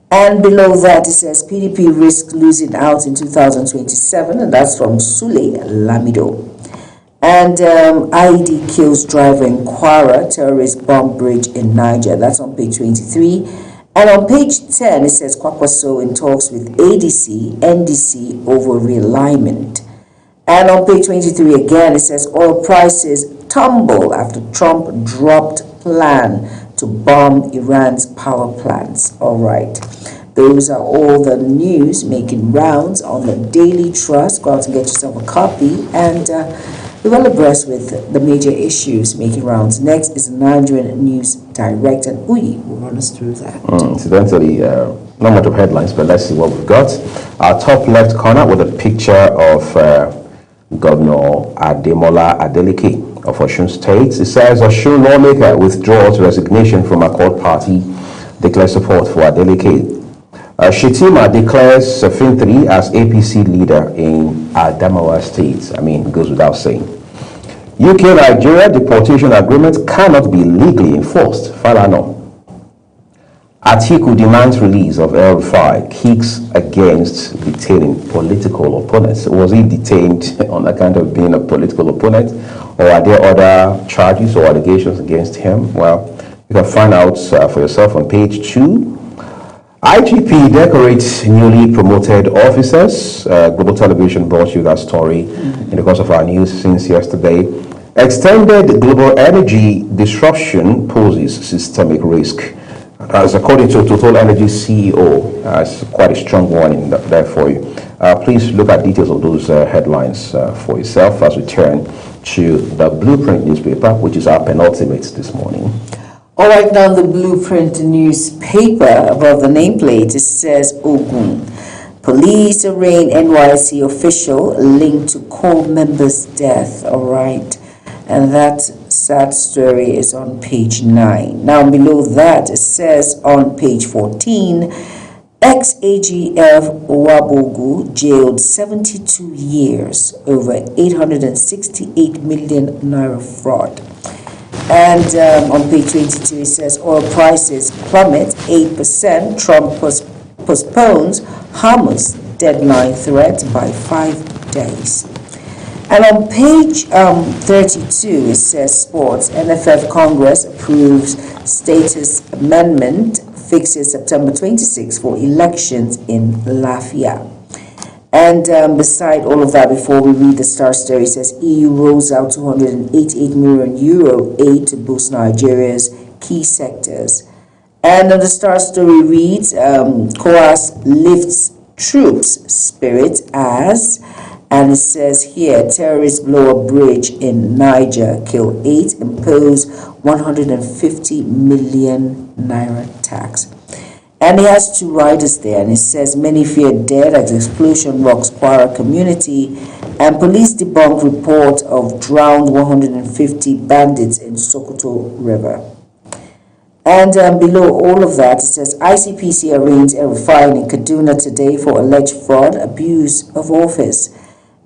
And below that it says PDP risks losing out in 2027. And that's from Sule Lamido. And IED kills driver in Kwara, terrorist bomb bridge in Niger. That's on page 23. And on page 10, it says Kwakwaso in talks with ADC, NDC over realignment. And on page 23 again, it says oil prices tumble after Trump dropped plan to bomb Iran's power plants. All right. Those are all the news making rounds on the Daily Trust. Go out and get yourself a copy and be well abreast with the major issues making rounds. Next is the Nigerian News Direct, and Uyi will run us through that. Incidentally, not much of headlines, but let's see what we've got. Our top left corner with a picture of Governor Ademola Adeleke of Osun State. It says Osun lawmaker withdraws resignation from Accord Party, declares support for Adeleke. Shetima declares Safintri as APC leader in Adamawa State. I mean, it goes without saying. UK-Nigeria deportation agreement cannot be legally enforced. Falano. Atiku demands release of El Rufai, kicks against detaining political opponents. Was he detained on account of being a political opponent, or are there other charges or allegations against him? Well, you can find out for yourself on page 2. IGP decorates newly promoted officers. Global Television brought you that story in the course of our news since yesterday. Extended global energy disruption poses systemic risk. As according to Total Energy CEO, it's quite a strong warning there for you. Please look at details of those headlines for yourself as we turn to the Blueprint newspaper, which is our penultimate this morning. All right, now the Blueprint newspaper, above the nameplate, it says Ogun. Police arraign NYC official linked to core member's death. All right. And that sad story is on page 9. Now below that, it says on page 14, ex-AGF Wabogu jailed 72 years over 868 million naira fraud. And on page 22, it says oil prices plummet 8%. Trump postpones Hamas deadline threat by 5 days. And on page 32, it says sports. NFF Congress approves status amendment, fixes September 26 for elections in Lafia. And beside all of that, before we read the Star story, it says EU rolls out 288 million euro aid to boost Nigeria's key sectors. And the Star story reads, COAS lifts troops' spirit as, and it says here, terrorists blow a bridge in Niger, kill 8, impose 150 million naira tax. And it has 2 riders there, and it says many fear dead as explosion rocks Kwara community, and police debunk report of drowned 150 bandits in Sokoto River. And below all of that, it says ICPC arraigns El-Rufai in Kaduna today for alleged fraud, abuse of office.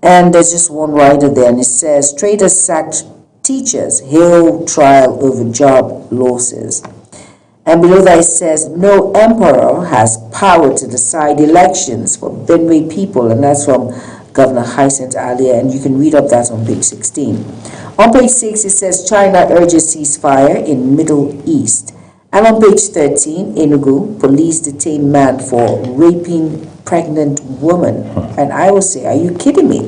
And there's just one rider there, and it says traders sacked teachers, hail trial over job losses. And below that, it says no emperor has power to decide elections for Benue people, and that's from Governor Hyacinth Alia, and you can read up that on page 16. On page 6, it says China urges ceasefire in Middle East. And on page 13, Enugu, police detain man for raping pregnant woman. And I will say, are you kidding me?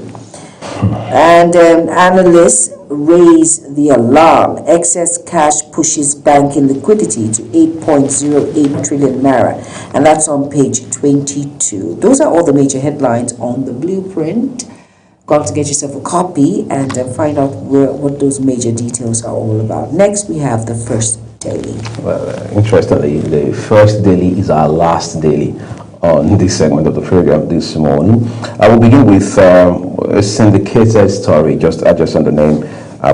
And analysts raise the alarm. Excess cash pushes banking liquidity to 8.08 trillion naira. And that's on page 22. Those are all the major headlines on the blueprint. Got to get yourself a copy and find out what those major details are all about. Next, we have the first daily. Well, interestingly, the first daily is our last daily on this segment of the program this morning. I will begin with a syndicated story, just on the name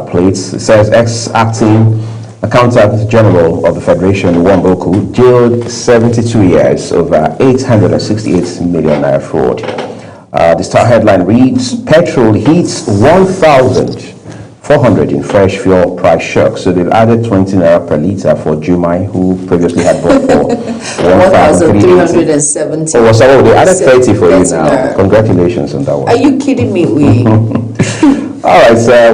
plates. It says ex-acting Accountant General of the Federation, Wamboku, jailed 72 years over 868 million naira fraud. The Star headline reads, petrol hits 1,400 in fresh fuel price shock. So they've added 20 naira per litre for Jumai, who previously had bought for 1,370. Oh, so they added 30 for you now. Congratulations on that one. Are you kidding me? All right, so,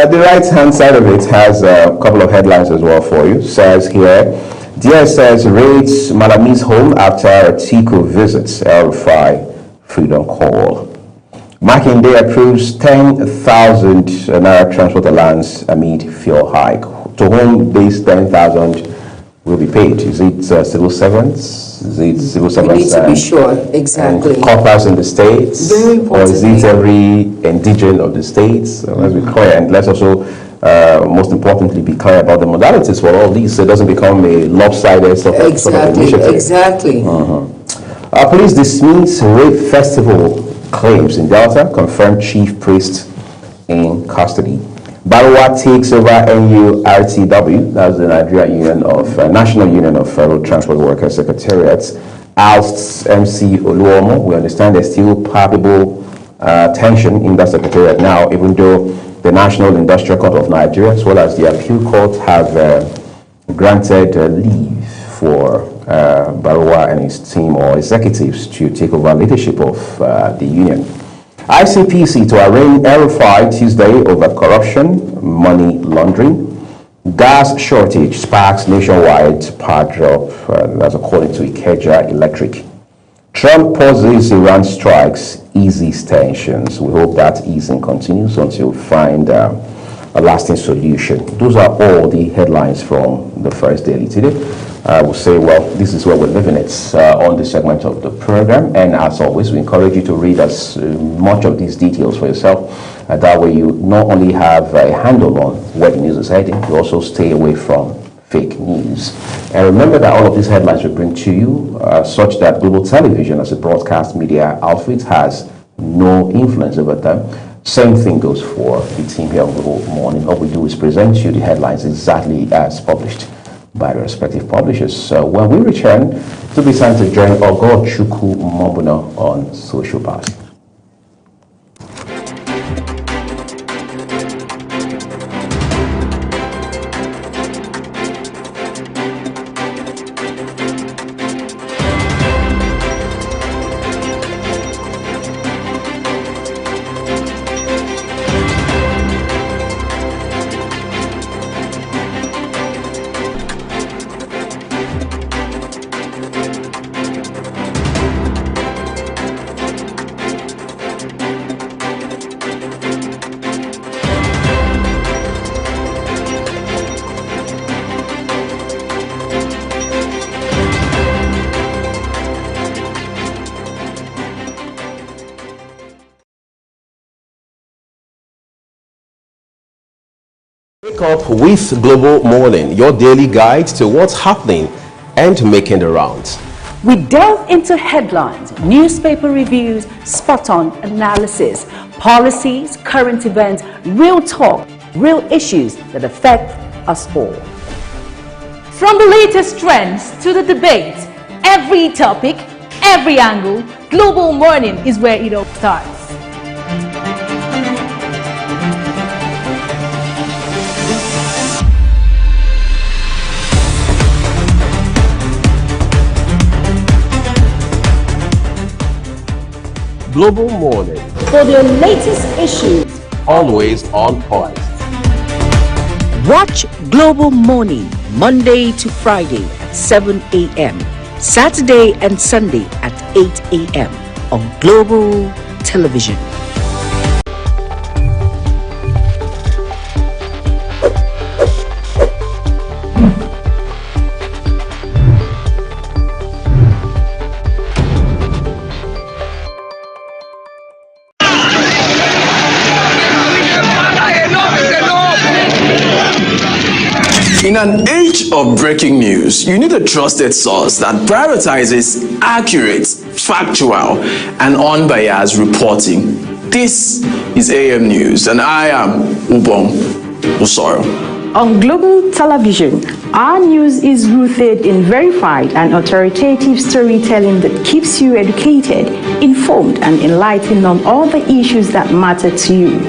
the right-hand side of it has a couple of headlines as well for you. It says here, DSS raids Malami's home after Atiku visits El-Rufai Freedom Call. Makinde approves 10,000 naira transport allowance amid fuel hike. To whom this 10,000 will be paid? Is it civil servants? Is it civil servants? We need to be sure, exactly. Corpers in the states? Very important. Or is it every indigent of the states? Let's be clear, and let's also, most importantly, be clear about the modalities for all these, so it doesn't become a lopsided sort of initiative. Exactly. Police dismiss rape festival claims in Delta, confirmed chief priest in custody. Barawa takes over NURTW, that's the National Union of Road Transport Workers Secretariats, ousts MC Oluomo. We understand there's still palpable tension in that secretariat now, even though the National Industrial Court of Nigeria, as well as the Appeal Court, have granted leave for Barawa and his team or executives to take over leadership of the union. ICPC to arraign El-Rufai Tuesday over corruption, money laundering. Gas shortage sparks nationwide power drop, that's according to Ikeja Electric. Trump pauses Iran strikes, eases tensions. We hope that easing continues until we find a lasting solution. Those are all the headlines from the first daily today. I will say, well, this is where we're living it on this segment of the program. And as always, we encourage you to read as much of these details for yourself. That way you not only have a handle on where the news is heading, you also stay away from fake news. And remember that all of these headlines we bring to you are such that Global Television as a broadcast media outfit has no influence over them. Same thing goes for the team here on Global Morning. All we do is present you the headlines exactly as published by the respective publishers. So when we return, to be time to join Ogochukwu Mobuno on Social Party. Wake up with Global Morning, your daily guide to what's happening and making the rounds. We delve into headlines, newspaper reviews, spot-on analysis, policies, current events, real talk, real issues that affect us all. From the latest trends to the debate, every topic, every angle, Global Morning is where it all starts. Global Morning, For the latest issues, always on point. Watch Global Morning Monday to Friday at 7 a.m. Saturday and Sunday at 8 a.m. on Global Television. In an age of breaking news, you need a trusted source that prioritizes accurate, factual, and unbiased reporting. This is AM News, and I am Ubong Usoro. On Global Television, our news is rooted in verified and authoritative storytelling that keeps you educated, informed, and enlightened on all the issues that matter to you.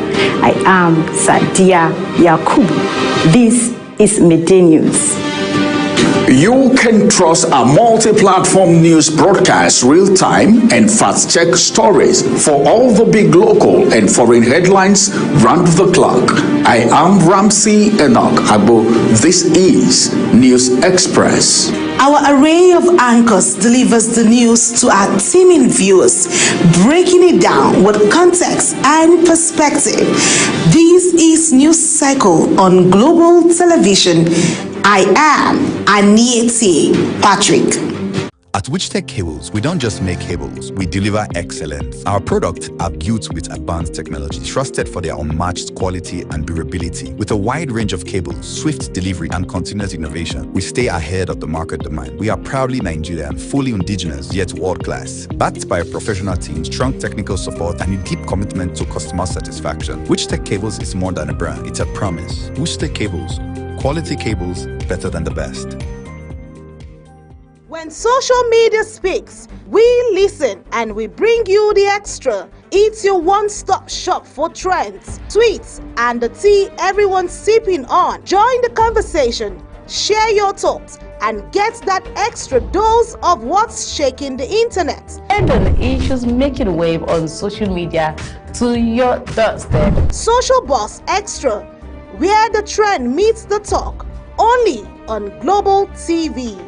I am Sadia Yakubu. This is Midday News. You can trust a multi-platform news broadcast, real-time and fast-check stories for all the big local and foreign headlines round the clock. I am Ramsey Enoch Agbo. This is News Express. Our array of anchors delivers the news to our teeming viewers, breaking it down with context and perspective. This is News Cycle on Global Television. I am Anieti Patrick. At Wichtech Cables, we don't just make cables, we deliver excellence. Our products are built with advanced technology, trusted for their unmatched quality and durability. With a wide range of cables, swift delivery, and continuous innovation, we stay ahead of the market demand. We are proudly Nigerian, fully indigenous, yet world-class. Backed by a professional team, strong technical support, and a deep commitment to customer satisfaction. Wichtech Cables is more than a brand, it's a promise. Wichtech Cables, quality cables, better than the best. When social media speaks, we listen and we bring you the extra. It's your one-stop shop for trends, tweets, and the tea everyone's sipping on. Join the conversation, share your thoughts, and get that extra dose of what's shaking the internet. And the issues making wave on social media to your doorstep. Social Boss Extra, where the trend meets the talk, only on Global TV.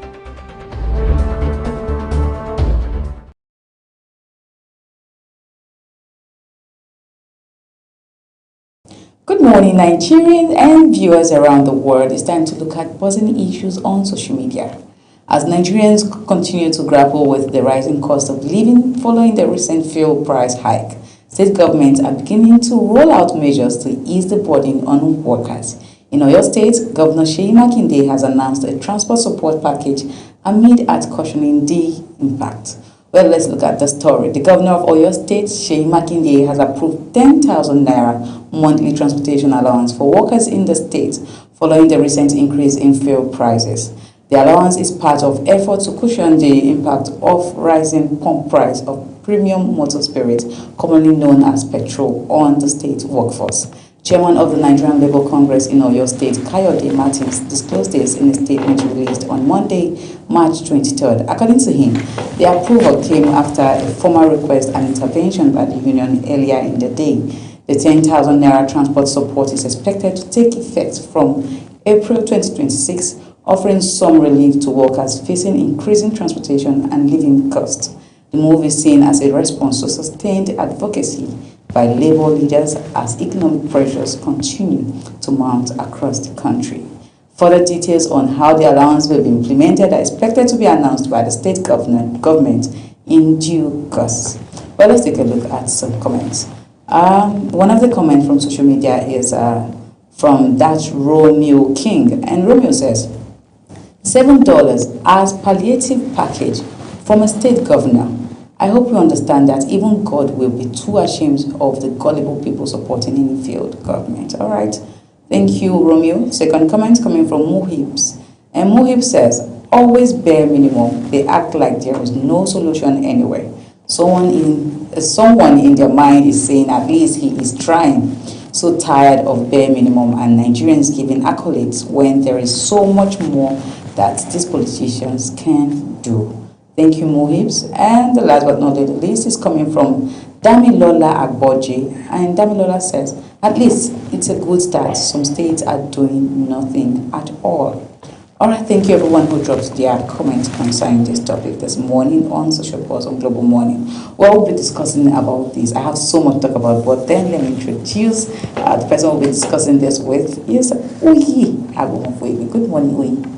Good morning, Nigerians and viewers around the world. It's time to look at buzzing issues on social media. As Nigerians continue to grapple with the rising cost of living following the recent fuel price hike, state governments are beginning to roll out measures to ease the burden on workers. In Oyo State, Governor Seyi Makinde has announced a transport support package amid at cautioning the impact. Well, let's look at the story. The governor of Oyo State, Seyi Makinde, has approved 10,000 naira monthly transportation allowance for workers in the state following the recent increase in fuel prices. The allowance is part of efforts to cushion the impact of rising pump price of premium motor spirit, commonly known as petrol, on the state workforce. Chairman of the Nigerian Labour Congress in Oyo State, Kayode Martins, disclosed this in a statement released on Monday, March 23rd. According to him, the approval came after a formal request and intervention by the union earlier in the day. The 10,000 naira transport support is expected to take effect from April 2026, offering some relief to workers facing increasing transportation and living costs. The move is seen as a response to sustained advocacy by labor leaders as economic pressures continue to mount across the country. Further details on how the allowance will be implemented are expected to be announced by the state government in due course. Well, let's take a look at some comments. One of the comments from social media is from that Romeo King, and Romeo says, $7 as palliative package from a state governor. I hope you understand that even God will be too ashamed of the gullible people supporting any failed government. All right. Thank you, Romeo. Second comment coming from Muhibs. And Muhib says, always bare minimum. They act like there is no solution anywhere. Someone in their mind is saying at least he is trying. So tired of bare minimum and Nigerians giving accolades when there is so much more that these politicians can do. Thank you, Mohibs. And the last but not the least is coming from Damilola Agboji. And Damilola says, at least it's a good start. Some states are doing nothing at all. All right, thank you everyone who dropped their comments concerning this topic this morning on Social Pulse on Global Morning. We'll be discussing about this. I have so much to talk about, but then let me introduce the person we'll be discussing this with is Uyi Agumofwe. Good morning, Uyi.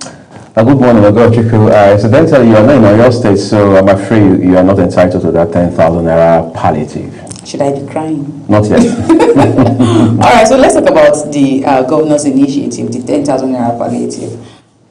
Good morning, Ogochukwu. Incidentally, you are not in Oyo State, so I'm afraid you are not entitled to that 10,000 naira palliative. Should I be crying? Not yet. All right, so let's talk about the governor's initiative, the 10,000 naira palliative.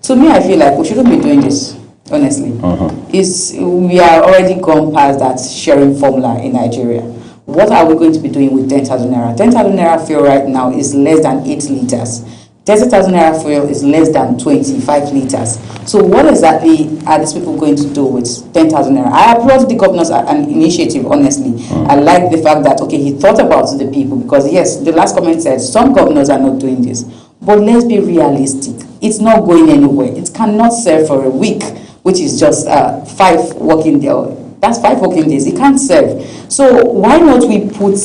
To me, I feel like we shouldn't be doing this, honestly. We are already gone past that sharing formula in Nigeria. What are we going to be doing with 10,000 naira? 10,000 naira fuel right now is less than 8 liters. 30,000 naira fuel is less than 25 liters. So what exactly are these people going to do with 10,000 naira? I applaud the governor's initiative, honestly. I like the fact that, okay, he thought about the people because, yes, the last comment said some governors are not doing this. But let's be realistic. It's not going anywhere. It cannot serve for a week, which is just 5 working days. That's 5 working days. It can't serve. So why not we put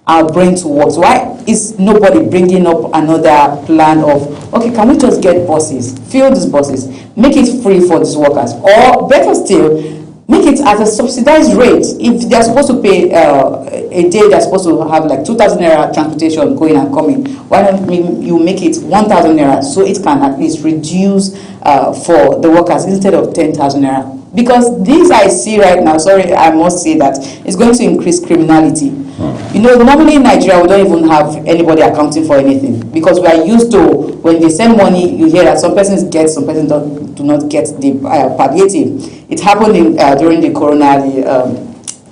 our brain to work? Why is nobody bringing up another plan of, okay, can we just get buses, fill these buses, make it free for these workers, or better still, make it at a subsidized rate. If they're supposed to pay a day, they're supposed to have like 2,000 naira transportation going and coming. Why don't you make it 1,000 naira so it can at least reduce for the workers instead of 10,000 naira? Because this I see right now, sorry, I must say that it's going to increase criminality. You know, normally in Nigeria, we don't even have anybody accounting for anything because we are used to, when they send money, you hear that some persons get, some persons do not get the palliative. It happened during the Corona, the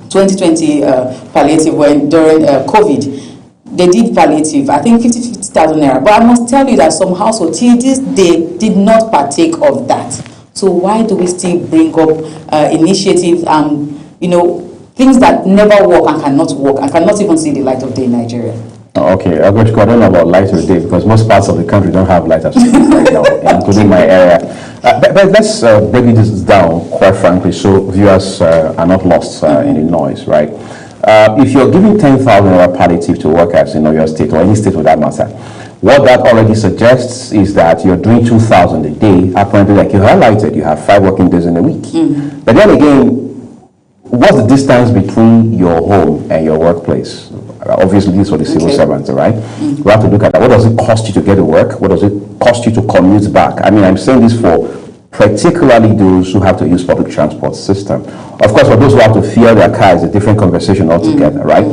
2020 palliative, when during COVID, they did palliative, I think 50,000 naira. But I must tell you that some households till this day did not partake of that. So why do we still bring up initiatives and, things that never work and cannot even see the light of day in Nigeria? Okay, I don't know about light of day because most parts of the country don't have light of day right now, including my area. But let's break this down, quite frankly, so viewers are not lost in the noise, right? If you're giving 10,000 naira palliative to workers in your state or any state for that matter, what that already suggests is that you're doing 2,000 a day. Apparently, like you highlighted, you have 5 working days in a week. But then again, what's the distance between your home and your workplace? Obviously, this is for the civil servants, right? We have to look at that. What does it cost you to get to work? What does it cost you to commute back? I mean, I'm saying this for particularly those who have to use public transport system. Of course, for those who have to fuel their car is a different conversation altogether, right?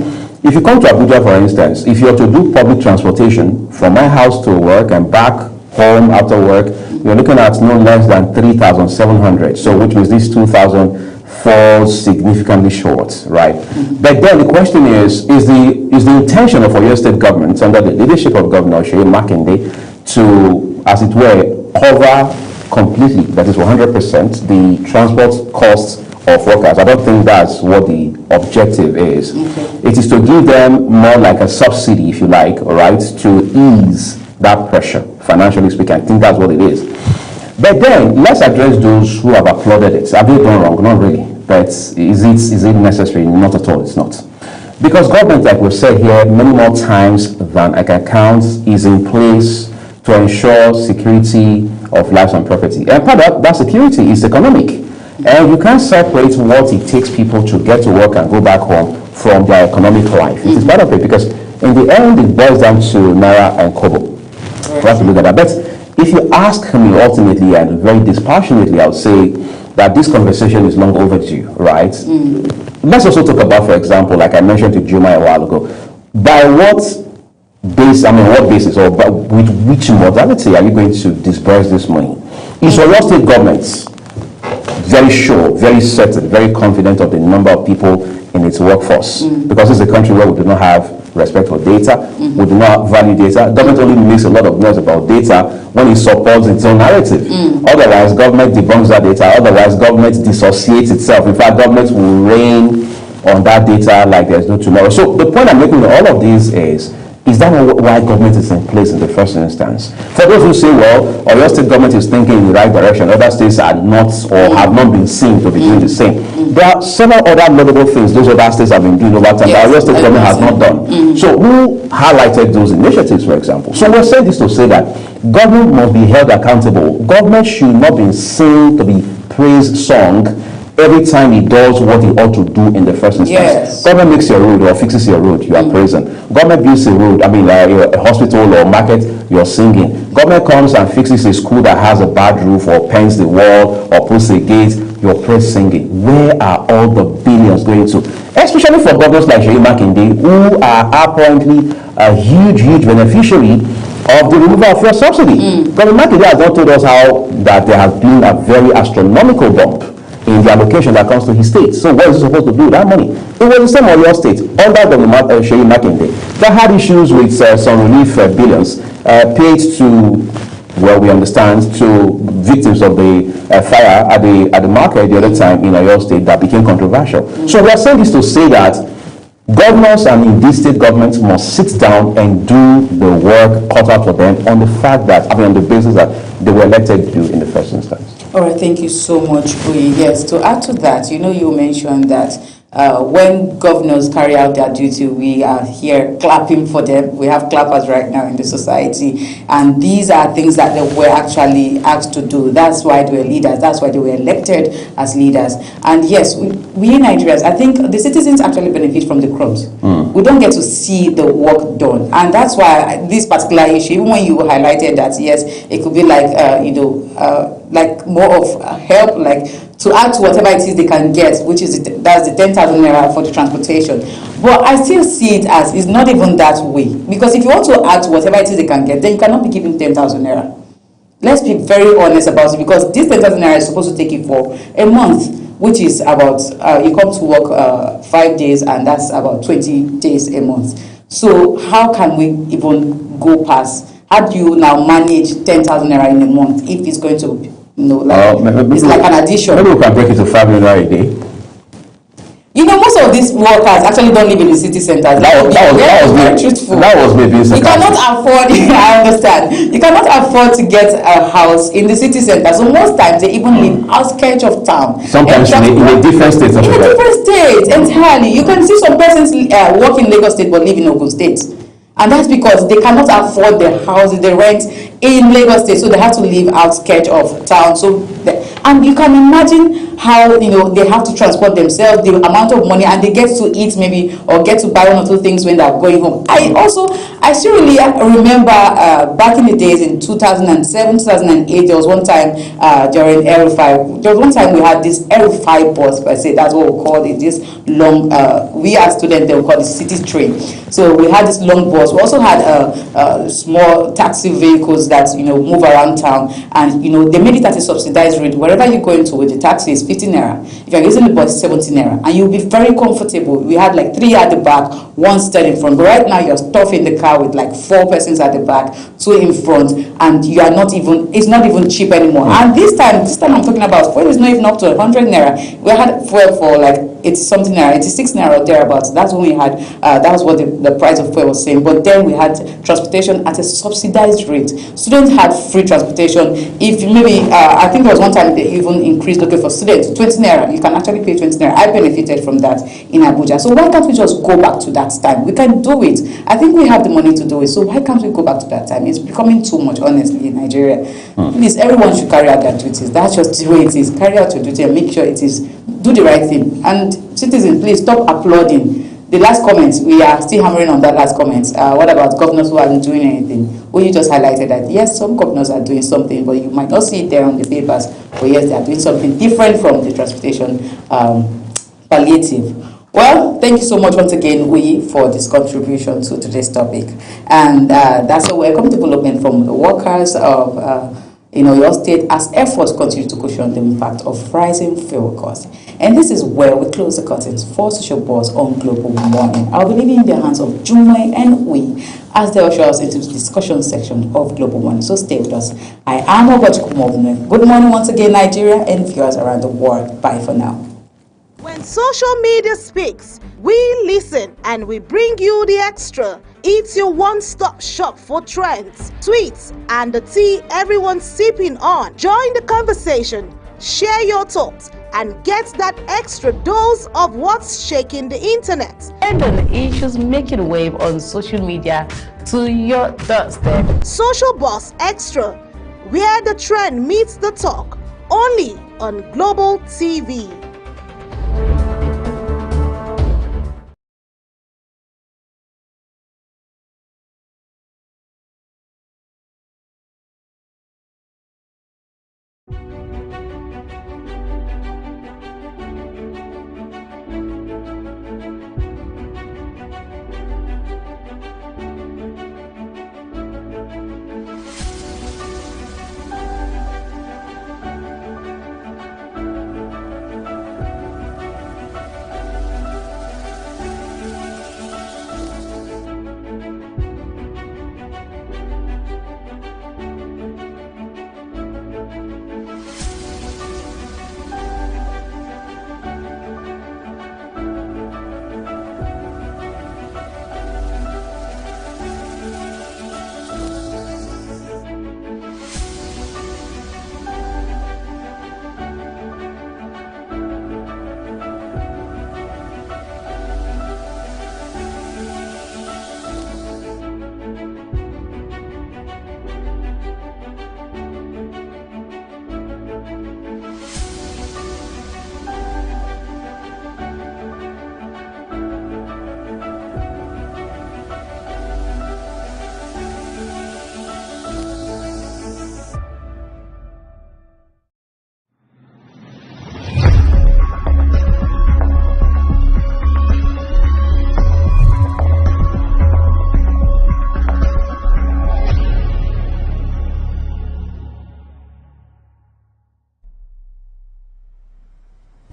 If you come to Abuja, for instance, if you're to do public transportation from my house to work and back home after work, you're looking at no less than 3,700. So which means this 2,000 falls significantly short, right? But then the question is the intention of Oyo State government under the leadership of Governor Seyi Makinde to, as it were, cover completely, that is 100%, the transport costs of workers. I don't think that's what the objective is. It is to give them more like a subsidy, if you like, all right, to ease that pressure, financially speaking. I think that's what it is. But then, let's address those who have applauded it. Have they done wrong? Not really. But is it necessary? Not at all, it's not. Because government, like we've said here, many more times than I can count, is in place to ensure security of lives and property. And part of that security is economic. And you can't separate what it takes people to get to work and go back home from their economic life. It is part of it, because in the end, it boils down to Naira and Kobo. We have to look at that. But if you ask me ultimately and very dispassionately, I would say that this conversation is long overdue, right? Let's also talk about, for example, like I mentioned to Juma a while ago, by what basis or with which modality are you going to disburse this money? Is Oyo State government very sure, very certain, very confident of the number of people in its workforce? Because it's a country where we do not have respect for data, we do not value data. Government only makes a lot of noise about data when it supports its own narrative. Otherwise, government debunks that data. Otherwise, government dissociates itself. In fact, government will reign on that data like there's no tomorrow. So the point I'm making with all of these is that why government is in place in the first instance? For those who say, well, Oyo State government is thinking in the right direction, other states are not or have not been seen to be doing the same. There are several other notable things those other states have been doing over time that Oyo State government has not done. So who highlighted those initiatives, for example? So we're saying this to say that government must be held accountable. Government should not be seen to be praise song every time he does what he ought to do in the first instance. Government makes your road or fixes your road, you are praising. Government builds a road, a hospital or market, you're singing. Government comes and fixes a school that has a bad roof or paints the wall or puts a gate, you're praise singing. Where are all the billions going to? Especially for governors like Seyi Makinde, who are apparently a huge beneficiary of the removal of fuel subsidy. Governor Makinde has not told us how that there has been a very astronomical bump in the allocation that comes to his state. So what is he supposed to do with that money? It was the same on your state, under the Seyi Makinde, that had issues with some relief billions paid to, well, we understand, to victims of the fire at the market the other time in Oyo State that became controversial. So we are saying this to say that governors and in these state governments must sit down and do the work cut out for them on the fact that, on the basis that they were elected to do in the first instance. All right, thank you so much, Uyi. Yes, to add to that, you mentioned that when governors carry out their duty, we are here clapping for them. We have clappers right now in the society, and these are things that they were actually asked to do. That's why they were leaders. That's why they were elected as leaders. And yes, we Nigerians, I think the citizens actually benefit from the crumbs. We don't get to see the work done, and that's why this particular issue, even when you highlighted that, yes, it could be like like more of help, like to add to whatever it is they can get, which is that's the 10,000 naira for the transportation. But I still see it as it's not even that way, because if you want to add to whatever it is they can get, then you cannot be giving 10,000 naira. Let's be very honest about it, because this 10,000 naira is supposed to take you for a month, which is about you come to work 5 days, and that's about 20 days a month. So how can we even go past? How do you now manage 10,000 naira in a month if it's going to, it's like an addition? Maybe we can break it to 5 million naira a day. Most of these workers actually don't live in the city centers. That was maybe you cannot afford. I understand. You cannot afford to get a house in the city center. So most times they even live outskirts of town. Sometimes in a different state. In a different state entirely. You can see some persons work in Lagos State but live in Ogun State. And that's because they cannot afford the houses they rent in Lagos State, so they have to live outskirts of town. And you can imagine how they have to transport themselves, the amount of money, and they get to eat maybe or get to buy one or two things when they're going home. I I still really remember back in the days in 2007, 2008, there was one time during L5, there was one time we had this L5 bus, per se, that's what we called it, this long, we as students, they would call it city train. So we had this long bus. We also had small taxi vehicles that, move around town, and, they made it at a subsidized rate. Wherever you go into with the taxi is 15 naira. If you're using the bus, 17 naira. And you'll be very comfortable. We had like 3 at the back, 1 standing in front. But right now you're stuffed in the car with like 4 persons at the back, 2 in front, and you are not even, it's not even cheap anymore. And this time I'm talking about, fuel is not even up to 100 naira. We had fuel for like 80-something naira, 86 naira or thereabouts. That's when we had, that was what the price of fuel was saying. But then we had transportation at a subsidized rate. Students had free transportation. If maybe, I think there was one time they even increased, okay, for students, 20 naira, you can actually pay 20 naira. I benefited from that in Abuja. So why can't we just go back to that time? We can do it. I think we have the money to do it. So why can't we go back to that time? It's becoming too much, honestly, in Nigeria. Please, everyone should carry out their duties. That's just the way it is. Carry out your duty and make sure it is, do the right thing. And citizens, please stop applauding. The last comments, we are still hammering on that last comment. What about governors who aren't doing anything? Well, you just highlighted that, yes, some governors are doing something, but you might not see it there on the papers. But yes, they are doing something different from the transportation palliative. Well, thank you so much once again, for this contribution to today's topic. And that's a welcome development from the workers of your state as efforts continue to cushion the impact of rising fuel costs. And this is where we close the curtains for Social Buzz on Global Morning. I'll be leaving in the hands of Jumai and as they usher us into the discussion section of Global Morning. So stay with us. I am Ogochukwu. Good morning once again, Nigeria and viewers around the world. Bye for now. When social media speaks, we listen and we bring you the extra. It's your one-stop shop for trends, tweets, and the tea everyone's sipping on. Join the conversation, share your thoughts, and get that extra dose of what's shaking the internet. And on issues making wave on social media to your doorstep. Social Buzz Extra, where the trend meets the talk, only on Global TV.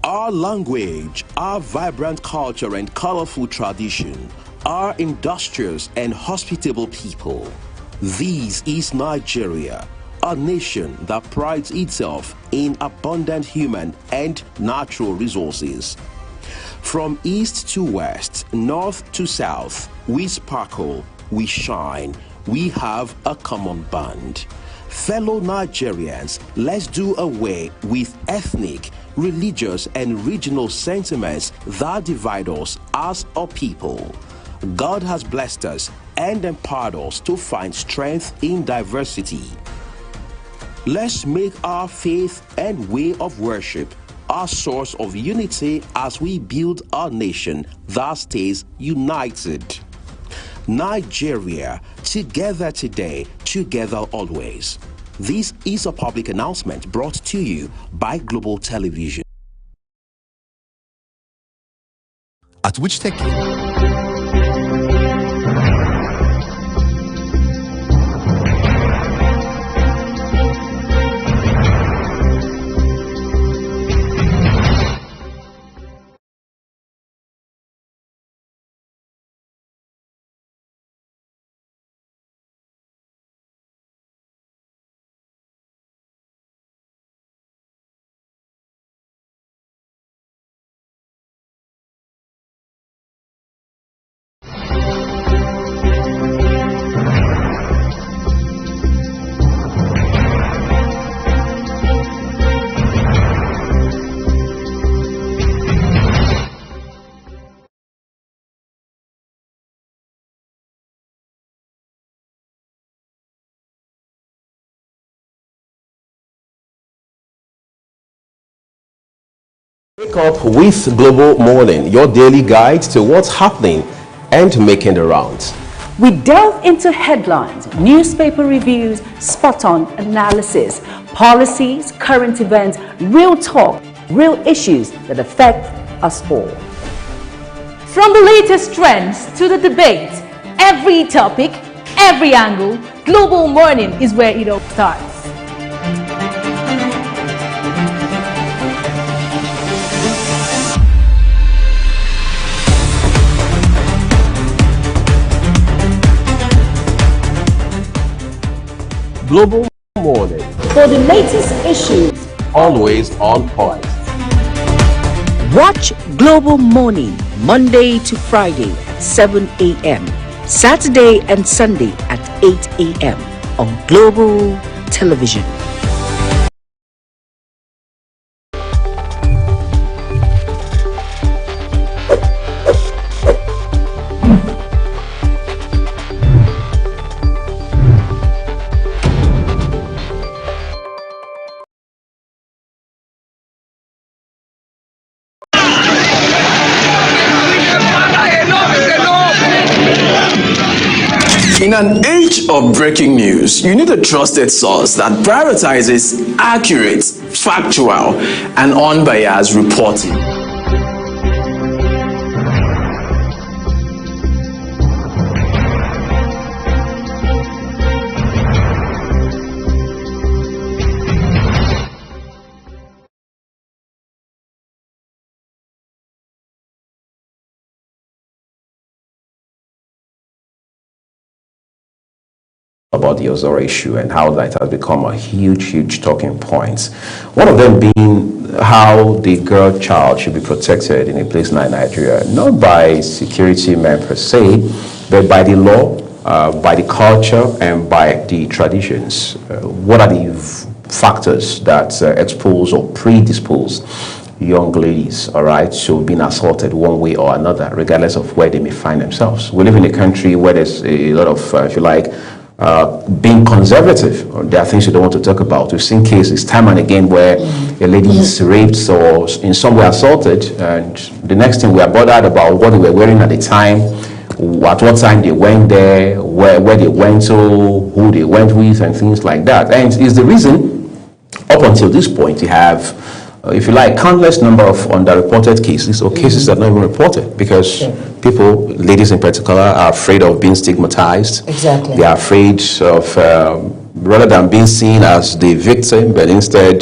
Our language, our vibrant culture and colorful tradition, our industrious and hospitable people. This is Nigeria, a nation that prides itself in abundant human and natural resources. From east to west, north to south, we sparkle, we shine, we have a common bond. Fellow Nigerians, let's do away with ethnic, religious and regional sentiments that divide us as a people. God has blessed us and empowered us to find strength in diversity. Let's make our faith and way of worship our source of unity as we build a nation that stays united. Nigeria, together today, together always. This is a public announcement brought to you by Global Television. At which tech? Wake up with Global Morning, your daily guide to what's happening and making the rounds. We delve into headlines, newspaper reviews, spot-on analysis, policies, current events, real talk, real issues that affect us all. From the latest trends to the debate, every topic, every angle, Global Morning is where it all starts. Global Morning, For the latest issues, always on point. Watch Global Morning Monday to Friday at 7 a.m. Saturday and Sunday at 8 a.m. on Global Television. In an age of breaking news, you need a trusted source that prioritizes accurate, factual, and unbiased reporting. About the Ozoro issue and how that has become a huge talking point. One of them being how the girl child should be protected in a place like Nigeria, not by security men per se, but by the law, by the culture, and by the traditions. What are the factors that expose or predispose young ladies, all right, to being assaulted one way or another, regardless of where they may find themselves? We live in a country where there's a lot of, if you like, being conservative. There are things you don't want to talk about. We've seen cases time and again where a lady is raped or in some way assaulted, and the next thing we are bothered about what they were wearing at the time, at what time they went there, where they went to, who they went with, and things like that. And it's the reason, up until this point, you have, if you like, countless number of underreported cases or cases that are not even reported because people, ladies in particular, are afraid of being stigmatized. Exactly. They are afraid of, rather than being seen as the victim, but instead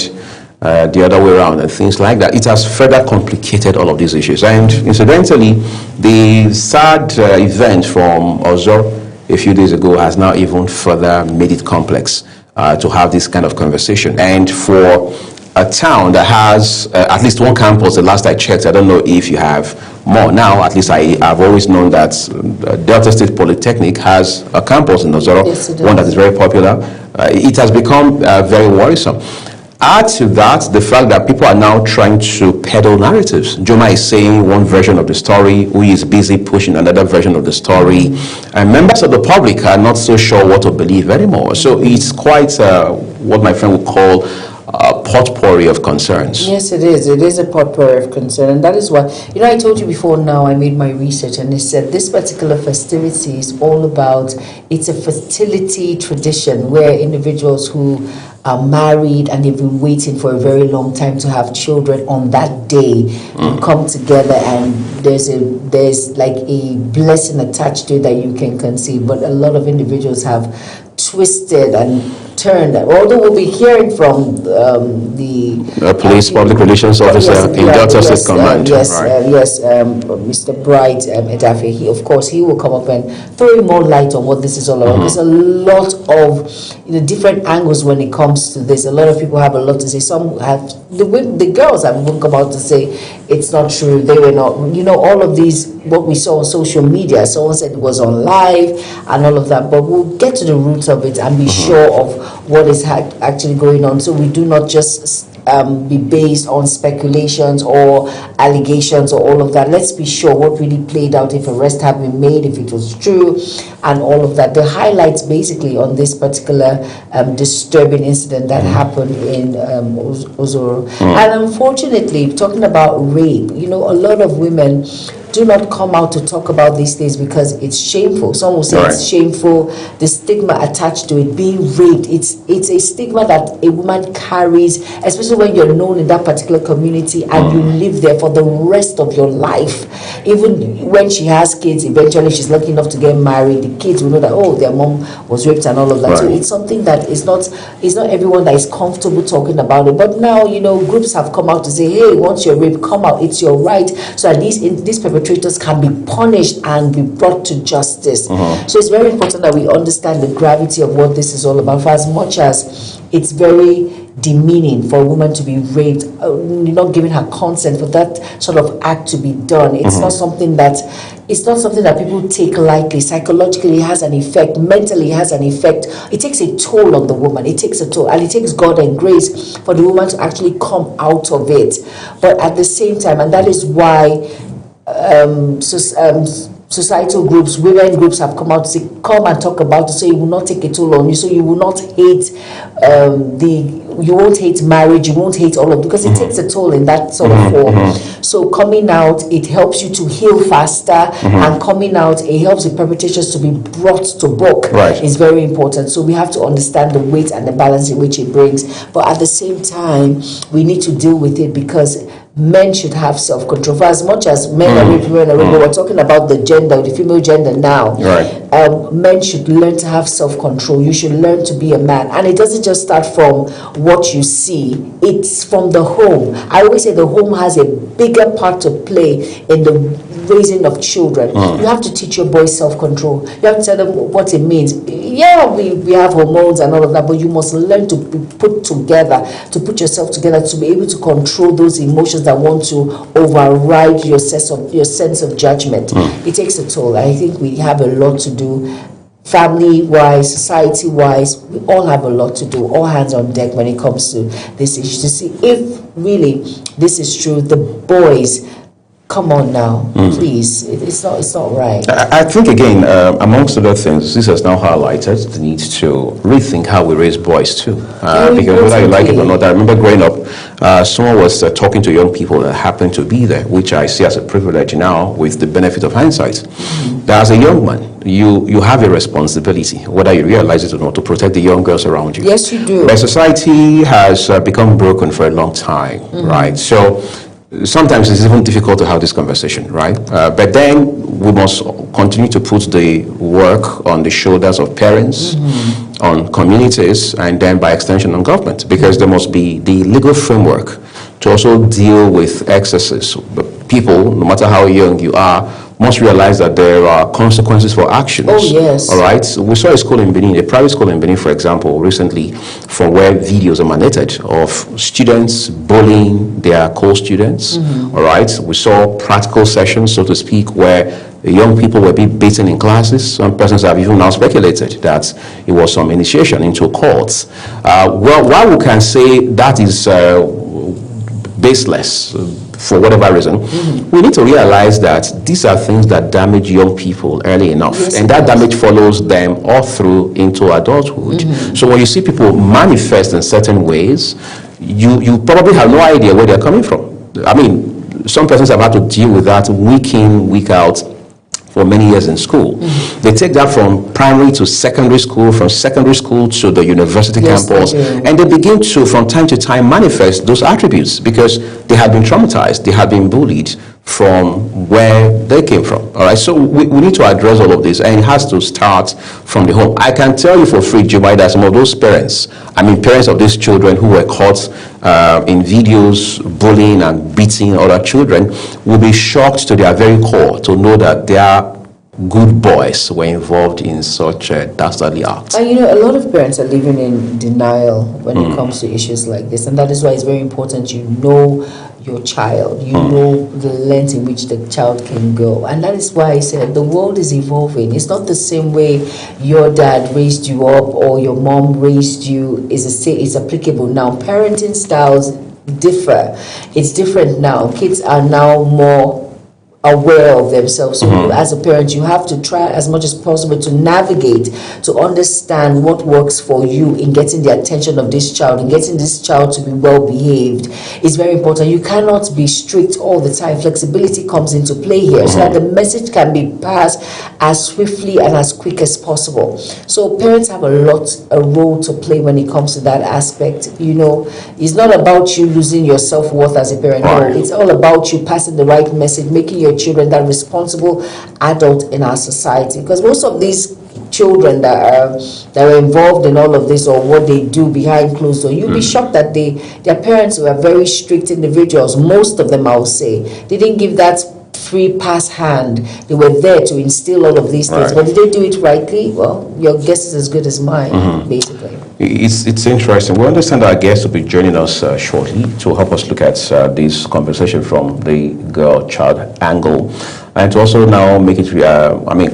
the other way around and things like that. It has further complicated all of these issues. And incidentally, the sad event from Ozoro a few days ago has now even further made it complex to have this kind of conversation. And for a town that has at least one campus, the last I checked, I don't know if you have more now, at least I've always known that Delta State Polytechnic has a campus in Ozoro, yes, one that is very popular. It has become very worrisome. Add to that the fact that people are now trying to peddle narratives. Joma is saying one version of the story, who is busy pushing another version of the story, and members of the public are not so sure what to believe anymore. So it's quite what my friend would call potpourri of concerns. Yes, it is. It is a potpourri of concern, and that is why, I told you before now, I made my research, and it said this particular festivity is all about, it's a fertility tradition where individuals who are married and they've been waiting for a very long time to have children on that day come together, and there's like a blessing attached to it that you can conceive. But a lot of individuals have twisted and turned, although we'll be hearing from the police public relations officer in Delta State Command. Mr. Bright Edafe. He will come up and throw more light on what this is all about. There's a lot of different angles when it comes to this. A lot of people have a lot to say. Some have the girls have even come out to say it's not true. They were not. All of these what we saw on social media. Someone said it was on live and all of that. But we'll get to the roots of it and be sure of what is actually going on, so we do not just be based on speculations or allegations or all of that. Let's be sure what really played out, if arrests have been made, if it was true, and all of that. The highlights basically on this particular disturbing incident that happened in Ozoro. And unfortunately, talking about rape, a lot of women do not come out to talk about these things because it's shameful. Some will say it's shameful, the stigma attached to it, being raped. It's a stigma that a woman carries, especially when you're known in that particular community and you live there for the rest of your life. Even when she has kids, eventually she's lucky enough to get married, the kids will know that, their mom was raped and all of that. So it's something that is not everyone that is comfortable talking about it. But now, groups have come out to say, hey, once you're raped, come out, it's your right. So at least these perpetrators can be punished and be brought to justice. So it's very important that we understand the gravity of what this is all about. For as much as it's very demeaning for a woman to be raped, not giving her consent for that sort of act to be done, it's not something that people take lightly. Psychologically, it has an effect. Mentally, it has an effect. It takes a toll on the woman. It takes a toll, and it takes God and grace for the woman to actually come out of it. But at the same time, and that is why societal groups, women groups have come out to say, come and talk about it, so you will not take a toll on you, so you will not hate you won't hate marriage, you won't hate all of it, because it takes a toll in that sort of form. So coming out, it helps you to heal faster, and coming out, it helps the perpetrators to be brought to book. It's very important. So we have to understand the weight and the balance in which it brings. But at the same time, we need to deal with it, because men should have self-control. For as much as men are raping women, we're talking about the gender, the female gender now. Men should learn to have self-control. You should learn to be a man. And it doesn't just start from what you see. It's from the home. I always say the home has a bigger part to play in the raising of children. You have to teach your boys self-control. You have to tell them what it means. Yeah, we have hormones and all of that, but you must learn to be put together, to put yourself together, to be able to control those emotions that want to override your sense of judgment. It takes a toll. I think we have a lot to do, family-wise, society-wise. We all have a lot to do, all hands on deck when it comes to this issue, to see if really this is true. The boys, come on now, please. It's not right. I think, again, amongst other things, this has now highlighted the need to rethink how we raise boys too. Because whether you like it or not, I remember growing up, someone was talking to young people that happened to be there, which I see as a privilege now with the benefit of hindsight. That as a young man, you have a responsibility, whether you realize it or not, to protect the young girls around you. Yes, you do. But society has become broken for a long time, right? So sometimes it's even difficult to have this conversation, right? But then we must continue to put the work on the shoulders of parents, on communities, and then by extension on government, because there must be the legal framework to also deal with excesses. People, no matter how young you are, must realize that there are consequences for actions. Oh, yes. All right. So we saw a school in Benin, a private school in Benin, for example, recently, from where videos emanated of students bullying their co-students. All right. We saw practical sessions, so to speak, where young people were being beaten in classes. Some persons have even now speculated that it was some initiation into courts. Well, while we can say that is baseless, for whatever reason, we need to realize that these are things that damage young people early enough, and that damage follows them all through into adulthood. So when you see people manifest in certain ways, you probably have no idea where they're coming from. I mean, some persons have had to deal with that week in, week out for many years in school. They take that from primary to secondary school, from secondary school to the university campus, and they begin to, from time to time, manifest those attributes because they have been traumatized, they have been bullied from where they came from. All right, so we need to address all of this, and it has to start from the home. I can tell you for free, Jumai, that some of those parents, parents of these children who were caught in videos bullying and beating other children, will be shocked to their very core to know that their good boys were involved in such a dastardly act. And a lot of parents are living in denial when it comes to issues like this, and that is why it's very important you know your child, you know the length in which the child can go. And that is why I said the world is evolving. It's not the same way your dad raised you up or your mom raised you is applicable now. Parenting styles differ. It's different now. Kids are now more aware of themselves. So as a parent, you have to try as much as possible to navigate, to understand what works for you in getting the attention of this child, and getting this child to be well behaved is very important. You cannot be strict all the time. Flexibility comes into play here so that the message can be passed as swiftly and as quick as possible. So parents have a role to play when it comes to that aspect. It's not about you losing your self-worth as a parent. No, it's all about you passing the right message, making your children that responsible adult in our society, because most of these children that are involved in all of this or what they do behind closed doors, you'll be shocked that their parents were very strict individuals. Most of them, I would say, they didn't give that free pass hand. They were there to instill all of these things, but did they do it rightly? Well, your guess is as good as mine, basically. It's interesting. We understand our guest will be joining us shortly to help us look at this conversation from the girl-child angle, and to also now make it,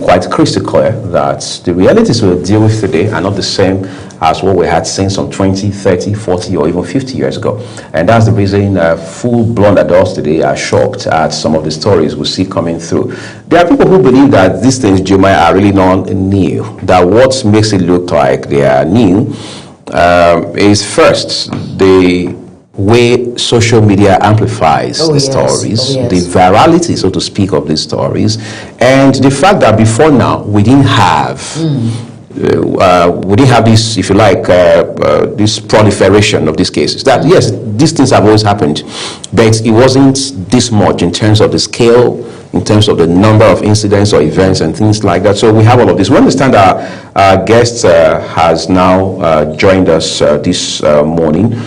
quite crystal clear that the realities we'll deal with today are not the same as what we had seen some 20, 30, 40, or even 50 years ago. And that's the reason full-blown adults today are shocked at some of the stories we see coming through. There are people who believe that these things, Jumai, are really not new, that what makes it look like they are new is first the way social media amplifies the stories, the virality, so to speak, of these stories, and the fact that before now we didn't have this, if you like, this proliferation of these cases. That yes, these things have always happened, but it wasn't this much in terms of the scale, in terms of the number of incidents or events and things like that. So we have all of this. We understand our guest has now joined us this morning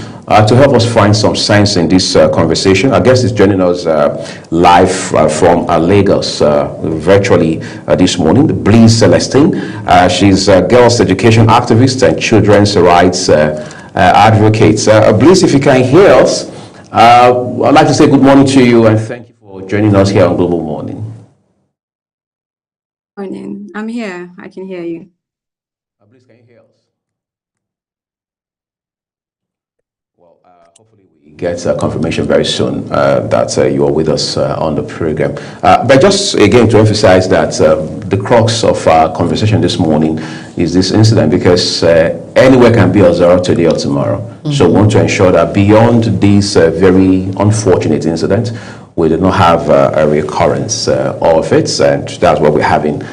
to help us find some sense in this conversation. Our guest is joining us live from Lagos virtually this morning, Bliss Celestine. She's a girls' education activist and children's rights advocate. Bliss, if you can hear us, I'd like to say good morning to you and thank you for joining us here on Global Morning. Morning. I'm here. I can hear you. Bliss, can you hear us? Hopefully we get confirmation very soon that you are with us on the program. But just again to emphasize that the crux of our conversation this morning is this incident, because anywhere can be observed today or tomorrow. So we want to ensure that beyond this very unfortunate incident, we do not have a recurrence of it, and that's what we're having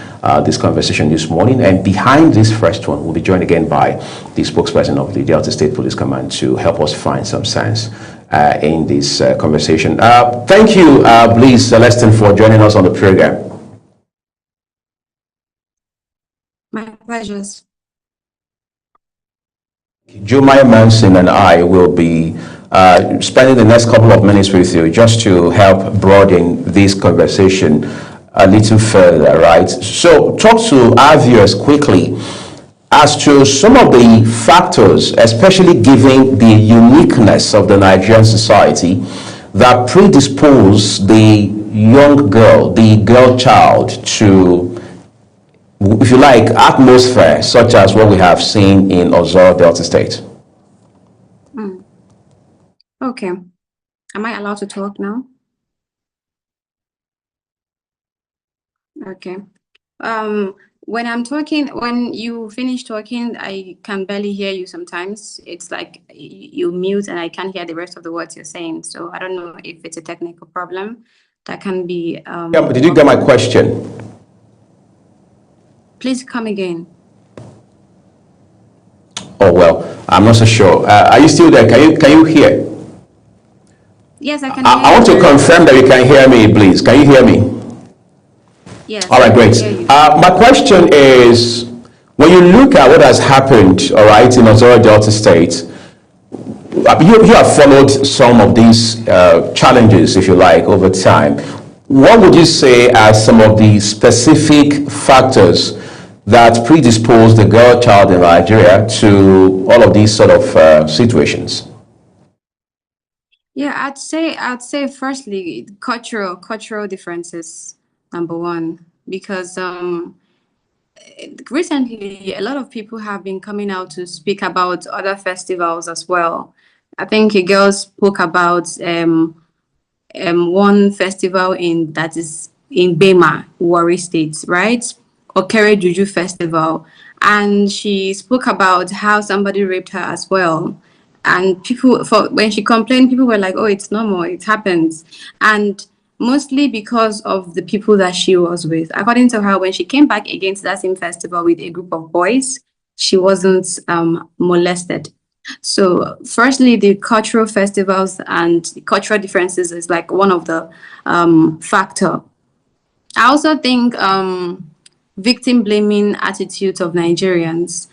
this conversation this morning. And behind this first one, we'll be joined again by the spokesperson of the Delta State Police Command to help us find some sense in this conversation. Thank you, Bliss Celestine, for joining us on the program. My pleasure. Jumai Manson and I will be spending the next couple of minutes with you just to help broaden this conversation a little further, right? So talk to our viewers quickly as to some of the factors, especially given the uniqueness of the Nigerian society, that predispose the young girl, the girl child, to, if you like, atmosphere such as what we have seen in Ozoro Delta State. Okay. Am I allowed to talk now? When I'm talking, when you finish talking, I can barely hear you sometimes. It's like you mute and I can't hear the rest of the words you're saying. So I don't know if it's a technical problem. That can be... Yeah, but did you get my question? Please come again. Oh, well, I'm not so sure. Are you still there? Can you hear? Yes, I can hear I want to confirm that you can hear me, please. Can you hear me? Yes. All right, great. My question is, when you look at what has happened, all right, in Ozoro Delta State, you have followed some of these challenges, if you like, over time. What would you say are some of the specific factors that predispose the girl child in Nigeria to all of these sort of situations? Yeah, I'd say firstly, cultural differences, number one, because recently a lot of people have been coming out to speak about other festivals as well. I think a girl spoke about one festival that is in Bema, Warri State, right? Okere Juju Festival, and she spoke about how somebody raped her as well. And when she complained, people were like, "Oh, it's normal, it happens," and mostly because of the people that she was with. According to her, when she came back again to that same festival with a group of boys, she wasn't molested. So firstly, the cultural festivals and the cultural differences is like one of the factor. I also think victim blaming attitudes of Nigerians.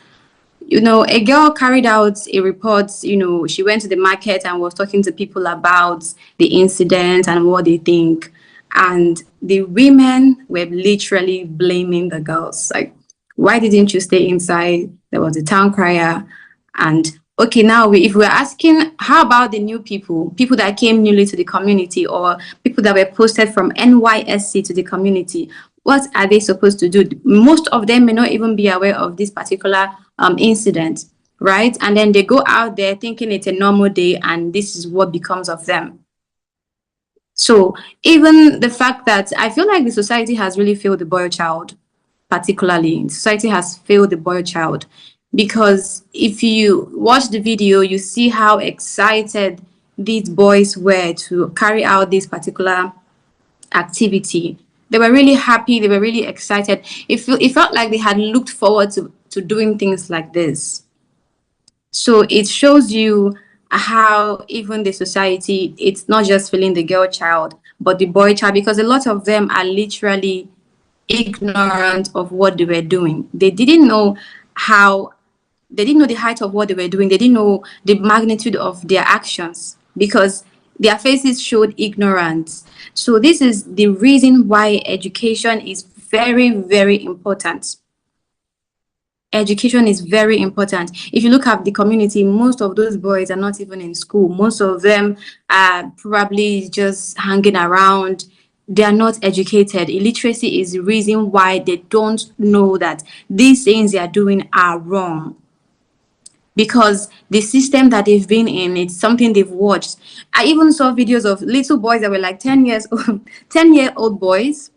You know, a girl carried out a report, you know, she went to the market and was talking to people about the incident and what they think. And the women were literally blaming the girls. Like, why didn't you stay inside? There was a town crier. And okay, now if we're asking, how about the new people that came newly to the community, or people that were posted from NYSC to the community? What are they supposed to do? Most of them may not even be aware of this particular incident, right? And then they go out there thinking it's a normal day, and this is what becomes of them. So even the fact that I feel like the society has really failed the boy child, particularly, society has failed the boy child, because if you watch the video, you see how excited these boys were to carry out this particular activity. They were really happy. They were really excited. It felt like they had looked forward to doing things like this. So it shows you how even the society, it's not just feeling the girl child, but the boy child, because a lot of them are literally ignorant of what they were doing. They didn't know the height of what they were doing. They didn't know the magnitude of their actions because their faces showed ignorance. So this is the reason why education is very, very important. Education is very important. If you look at the community, most of those boys are not even in school. Most of them are probably just hanging around. They are not educated. Illiteracy is the reason why they don't know that these things they are doing are wrong. Because the system that they've been in, it's something they've watched. I even saw videos of little boys that were like 10-year-old boys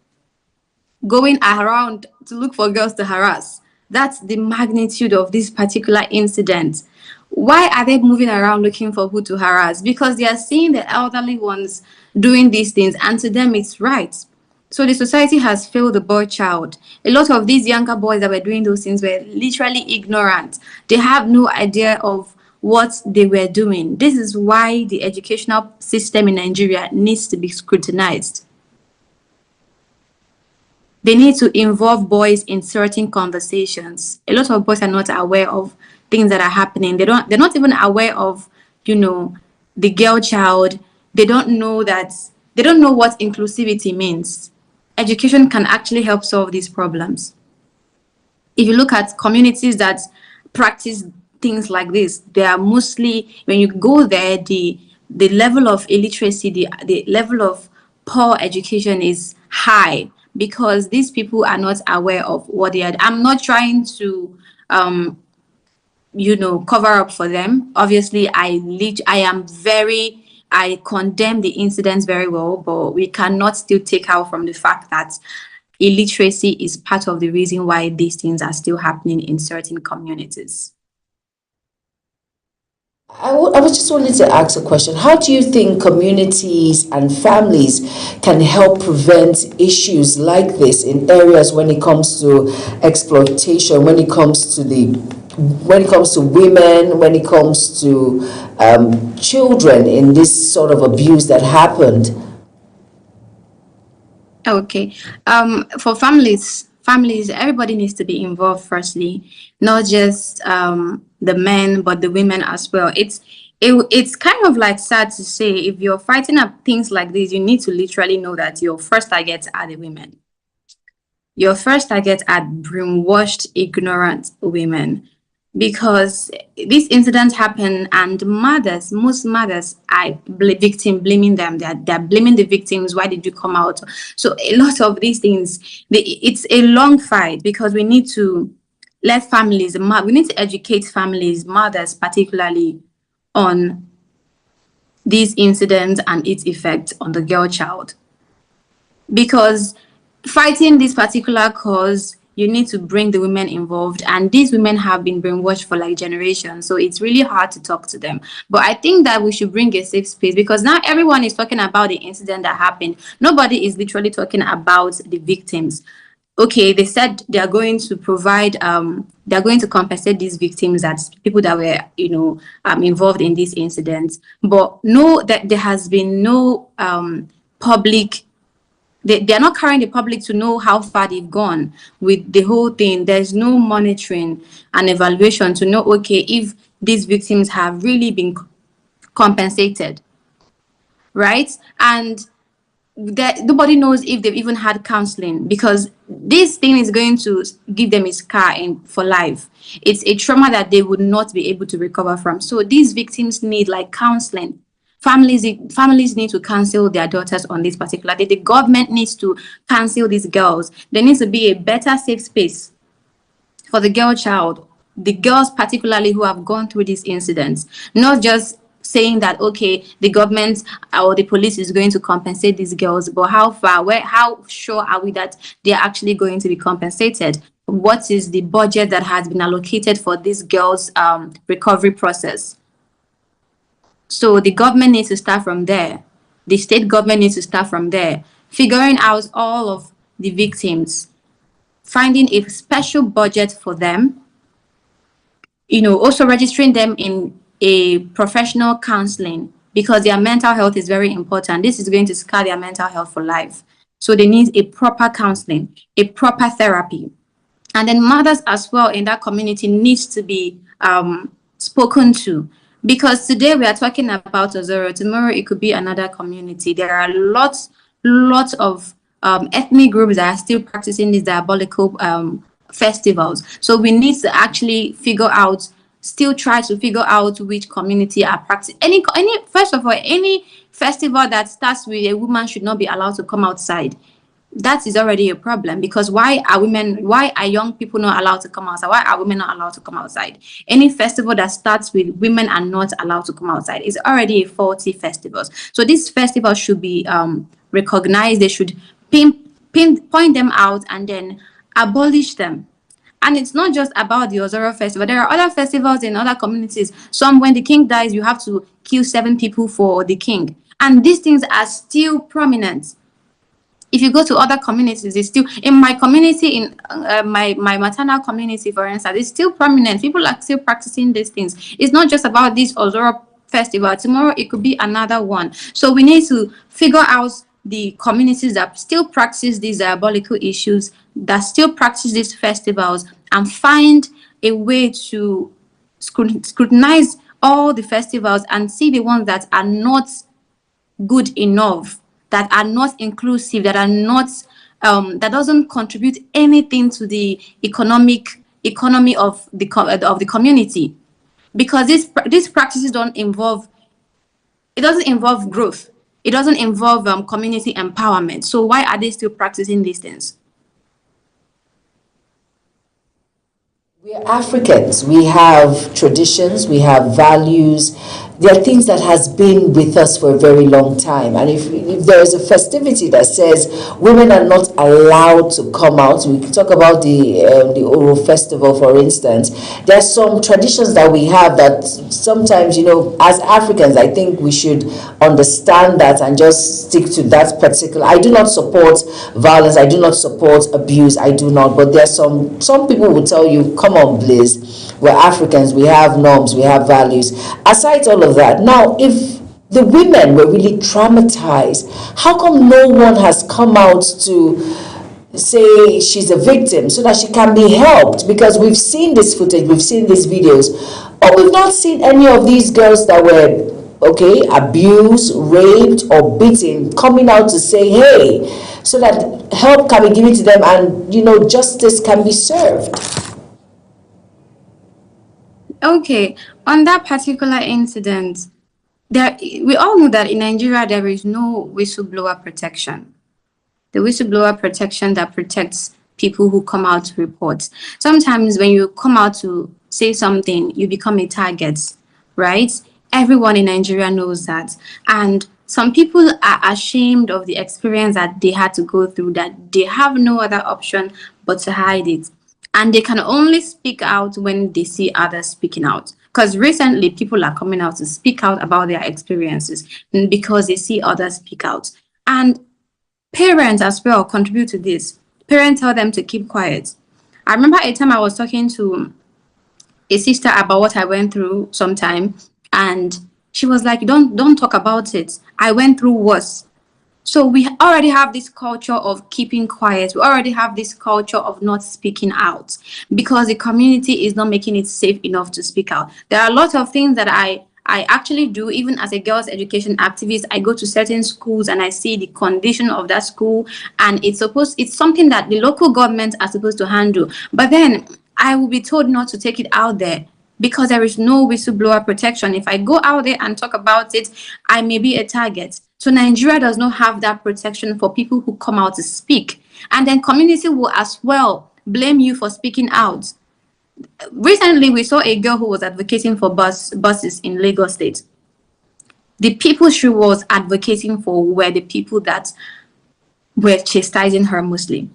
going around to look for girls to harass. That's the magnitude of this particular incident. Why are they moving around looking for who to harass? Because they are seeing the elderly ones doing these things, and to them it's right. So the society has failed the boy child. A lot of these younger boys that were doing those things were literally ignorant. They have no idea of what they were doing. This is why the educational system in Nigeria needs to be scrutinized. They need to involve boys in certain conversations. A lot of boys are not aware of things that are happening. They're not even aware of, you know, the girl child. They don't know what inclusivity means. Education can actually help solve these problems. If you look at communities that practice things like this, they are mostly, when you go there, the level of illiteracy, the level of poor education is high, because these people are not aware of what they are. I'm not trying to you know, cover up for them. Obviously, I condemn the incidents very well, but we cannot still take out from the fact that illiteracy is part of the reason why these things are still happening in certain communities. I was just wanted to ask a question. How do you think communities and families can help prevent issues like this in areas when it comes to exploitation, when it comes to women, when it comes to children in this sort of abuse that happened? Okay. For families, everybody needs to be involved firstly, not just the men, but the women as well. It's kind of like sad to say, if you're fighting up things like this, you need to literally know that your first targets are the women. Your first targets are brainwashed, ignorant women. Because these incidents happen and most mothers are blaming them. They're blaming the victims. Why did you come out? So a lot of these things, it's a long fight, because we need to let families, we need to educate families, mothers particularly, on these incidents and its effect on the girl child. Because fighting this particular cause, you need to bring the women involved, and these women have been brainwashed for like generations, so it's really hard to talk to them. But I think that we should bring a safe space, because now everyone is talking about the incident that happened. Nobody is literally talking about the victims. Okay, they said they are going to provide, they are going to compensate these victims, as people that were, involved in these incidents. But no, that there has been no public. They are not carrying the public to know how far they've gone with the whole thing. There's no monitoring and evaluation to know, okay, if these victims have really been compensated, right? And that nobody knows if they've even had counseling, because this thing is going to give them a scar for life. It's a trauma that they would not be able to recover from. So these victims need like counseling. Families need to counsel their daughters on this particular day. The government needs to counsel these girls. There needs to be a better safe space for the girl child, the girls particularly who have gone through these incidents, not just saying that, okay, the government or the police is going to compensate these girls, but how sure are we that they're actually going to be compensated? What is the budget that has been allocated for this girls' recovery process? So the government needs to start from there. The state government needs to start from there, figuring out all of the victims, finding a special budget for them, also registering them in a professional counseling, because their mental health is very important. This is going to scar their mental health for life. So they need a proper counseling, a proper therapy. And then mothers as well in that community needs to be spoken to. Because today we are talking about Ozoro, tomorrow it could be another community. There are lots of ethnic groups that are still practicing these diabolical festivals. So we need to actually try to figure out which community are practicing. First of all, any festival that starts with a woman should not be allowed to come outside. That is already a problem, because why are young people not allowed to come outside? Why are women not allowed to come outside? Any festival that starts with women are not allowed to come outside is already a faulty festival. So these festivals should be recognized. They should point them out and then abolish them. And it's not just about the Ozoro festival. There are other festivals in other communities. Some, when the king dies, you have to kill 7 people for the king. And these things are still prominent. If you go to other communities, it's still, in my community, in my maternal community, for instance, it's still prominent. People are still practicing these things. It's not just about this Ozoro festival. Tomorrow, it could be another one. So we need to figure out the communities that still practice these diabolical issues, that still practice these festivals, and find a way to scrutinize all the festivals and see the ones that are not good enough, that are not inclusive, that are not that doesn't contribute anything to the economy of the community, because these practices doesn't involve growth. It doesn't involve community empowerment. So why are they still practicing these things? We are Africans. We have traditions, we have values, there are things that has been with us for a very long time. And if there is a festivity that says women are not allowed to come out, we can talk about the Oro Festival, for instance. There are some traditions that we have that sometimes, as Africans, I think we should understand that and just stick to that particular. I do not support violence. I do not support abuse. I do not. But there are some people will tell you, come on, Bliss. We're Africans, we have norms, we have values. Aside all of that, now if the women were really traumatized, how come no one has come out to say she's a victim so that she can be helped? Because we've seen this footage, we've seen these videos, but we've not seen any of these girls that were abused, raped, or beaten coming out to say, hey, so that help can be given to them and justice can be served. Okay, on that particular incident, we all know that in Nigeria there is no whistleblower protection. The whistleblower protection that protects people who come out to report. Sometimes when you come out to say something, you become a target, right? Everyone in Nigeria knows that. And some people are ashamed of the experience that they had to go through, that they have no other option but to hide it. And they can only speak out when they see others speaking out. Because recently, people are coming out to speak out about their experiences because they see others speak out. And parents as well contribute to this. Parents tell them to keep quiet. I remember a time I was talking to a sister about what I went through sometime, and she was like, don't talk about it. I went through worse. So we already have this culture of keeping quiet. We already have this culture of not speaking out because the community is not making it safe enough to speak out. There are a lot of things that I actually do, even as a girls' education activist. I go to certain schools and I see the condition of that school, and it's something that the local governments are supposed to handle. But then I will be told not to take it out there because there is no whistleblower protection. If I go out there and talk about it, I may be a target. So Nigeria does not have that protection for people who come out to speak. And then community will as well blame you for speaking out. Recently, we saw a girl who was advocating for buses in Lagos State. The people she was advocating for were the people that were chastising her mostly.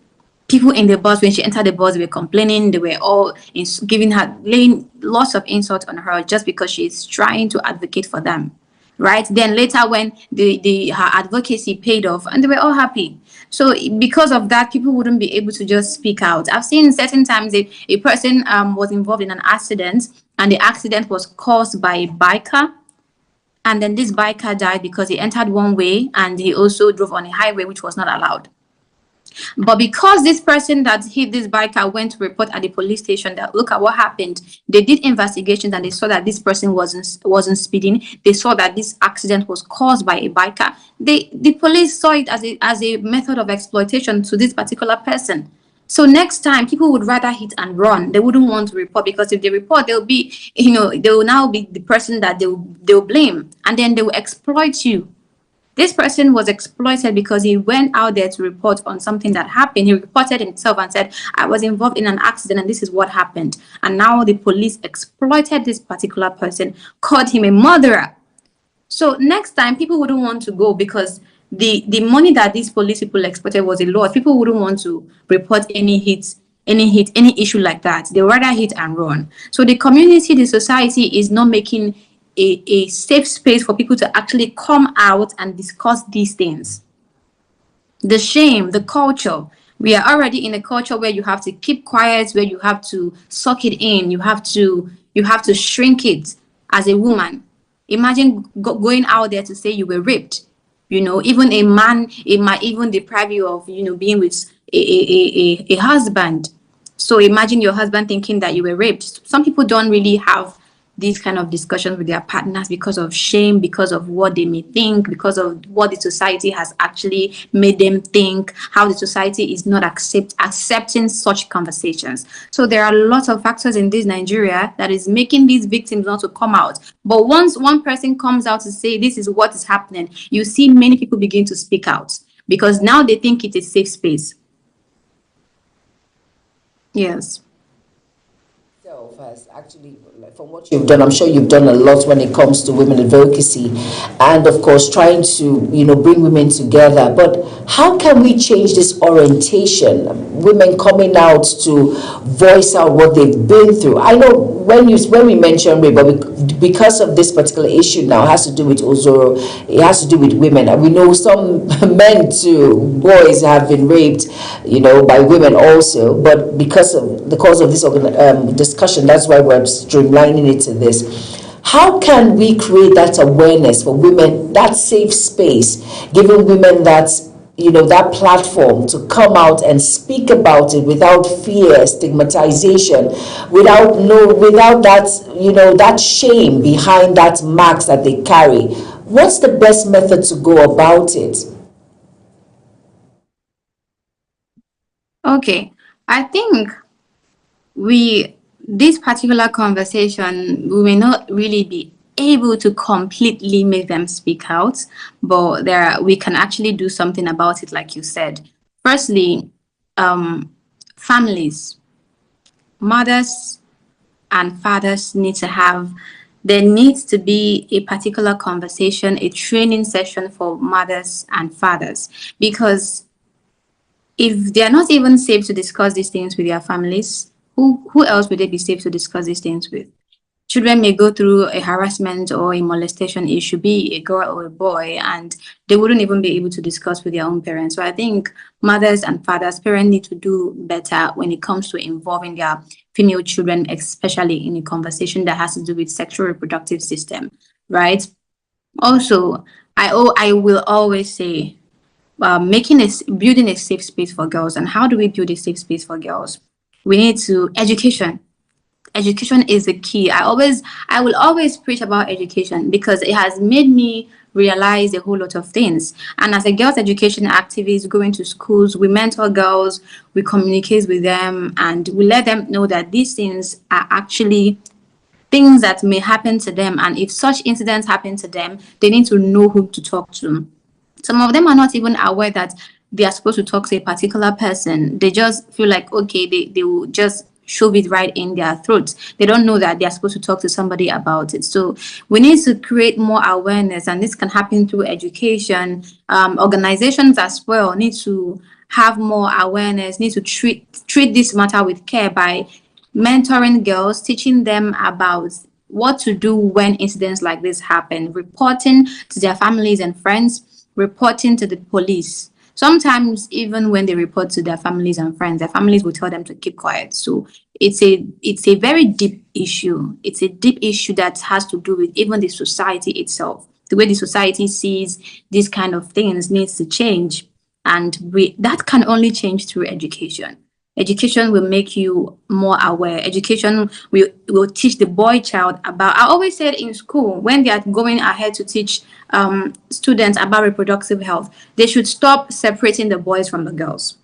People in the bus, when she entered the bus, they were complaining. They were all laying lots of insults on her just because she is trying to advocate for them. Right? Then later when her advocacy paid off and they were all happy. So because of that, people wouldn't be able to just speak out. I've seen certain times a person was involved in an accident, and the accident was caused by a biker. And then this biker died because he entered one way and he also drove on a highway which was not allowed. But because this person that hit this biker went to report at the police station that look at what happened, they did investigations and they saw that this person wasn't speeding. They saw that this accident was caused by a biker. The police saw it as a method of exploitation to this particular person. So next time, people would rather hit and run. They wouldn't want to report, because if they report, they'll be, they will now be the person that they'll blame, and then they will exploit you. This person was exploited because he went out there to report on something that happened. He reported himself and said, I was involved in an accident and this is what happened. And now the police exploited this particular person, called him a murderer. So next time, people wouldn't want to go because the money that these police people exploited was a lot. People wouldn't want to report any issue like that. They would rather hit and run. So the community, the society is not making a safe space for people to actually come out and discuss these things. The shame, the culture. We are already in a culture where you have to keep quiet, where you have to suck it in. You have to shrink it as a woman. Imagine going out there to say you were raped. Even a man, it might even deprive you of, being with a husband. So imagine your husband thinking that you were raped. Some people don't really have these kind of discussions with their partners because of shame, because of what they may think, because of what the society has actually made them think, how the society is not accepting such conversations. So there are lots of factors in this Nigeria that is making these victims not to come out. But once one person comes out to say this is what is happening, you see many people begin to speak out because now they think it's a safe space. Yes. Has actually, from what you've done, I'm sure you've done a lot when it comes to women advocacy, and of course trying to bring women together. But how can we change this orientation? Women coming out to voice out what they've been through. I know when we mention rape, but because of this particular issue now, it has to do with Ozoro, it has to do with women, and we know some men too, boys have been raped, by women also. But because of the cause of this discussion, that's why we're streamlining it to this. How can we create that awareness for women, that safe space, giving women that that platform to come out and speak about it without fear, stigmatization, without that that shame behind that marks that they carry? What's the best method to go about it? Okay, I think this particular conversation, we may not really be able to completely make them speak out, but we can actually do something about it, like you said. Firstly, families, mothers and fathers there needs to be a particular conversation, a training session for mothers and fathers, because if they're not even safe to discuss these things with their families, who else would they be safe to discuss these things with? Children may go through a harassment or a molestation issue, be a girl or a boy, and they wouldn't even be able to discuss with their own parents. So I think mothers and fathers, parents need to do better when it comes to involving their female children, especially in a conversation that has to do with sexual reproductive system, right? Also, I will always say, building a safe space for girls. And how do we build a safe space for girls? We need education. Education is the key. I will always preach about education because it has made me realize a whole lot of things. And as a girls' education activist, going to schools, we mentor girls, we communicate with them, and we let them know that these things are actually things that may happen to them. And if such incidents happen to them, they need to know who to talk to. Some of them are not even aware that they are supposed to talk to a particular person. They just feel like, okay, they will just shove it right in their throats. They don't know that they are supposed to talk to somebody about it. So we need to create more awareness, and this can happen through education. Organizations as well need to have more awareness, need to treat this matter with care by mentoring girls, teaching them about what to do when incidents like this happen, reporting to their families and friends, reporting to the police. Sometimes even when they report to their families and friends, their families will tell them to keep quiet. So it's a very deep issue. It's a deep issue that has to do with even the society itself. The way the society sees these kind of things needs to change. And that can only change through education. Education will make you more aware. Education will teach the boy child about, I always said in school, when they are going ahead to teach students about reproductive health, they should stop separating the boys from the girls.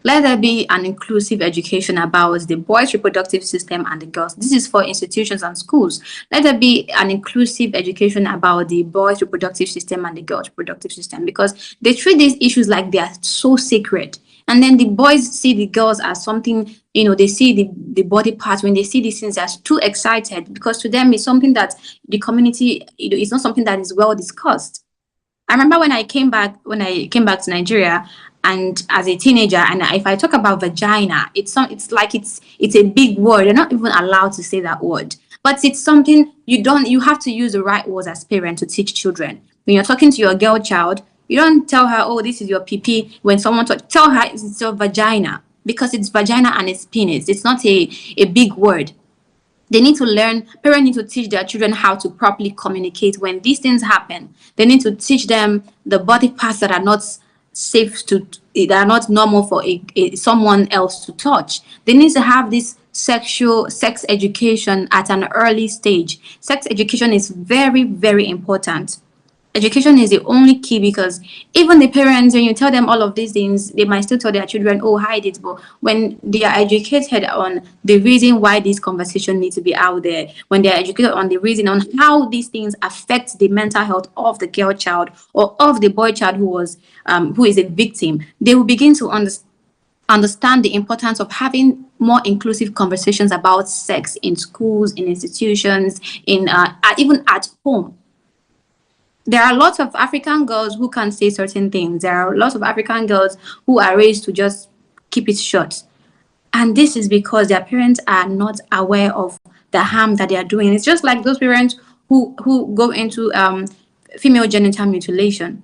Let there be an inclusive education about the boys' reproductive system and the girls. This is for institutions and schools. Let there be an inclusive education about the boys' reproductive system and the girls' reproductive system, because they treat these issues like they are so sacred. And then the boys see the girls as something, they see the body parts. When they see these things, they're too excited, because to them it's something that the community, it's not something that is well discussed. I remember when I came back to Nigeria, and as a teenager, and if I talk about vagina, it's a big word. You're not even allowed to say that word. But it's something you have to use the right words as parents to teach children. When you're talking to your girl child, you don't tell her, oh, this is your pee-pee. When someone tell her it's your vagina, because it's vagina and it's penis. It's not a big word. They need to learn, parents need to teach their children how to properly communicate when these things happen. They need to teach them the body parts that are not safe that are not normal for someone else to touch. They need to have this sex education at an early stage. Sex education is very, very important. Education is the only key, because even the parents, when you tell them all of these things, they might still tell their children, oh, hide it. But when they are educated on the reason why this conversation needs to be out there, when they are educated on the reason on how these things affect the mental health of the girl child or of the boy child who is a victim, they will begin to understand. understand the importance of having more inclusive conversations about sex in schools, in institutions, even at home. There are lots of African girls who can't say certain things. There are lots of African girls who are raised to just keep it shut. And this is because their parents are not aware of the harm that they are doing. It's just like those parents who go into female genital mutilation.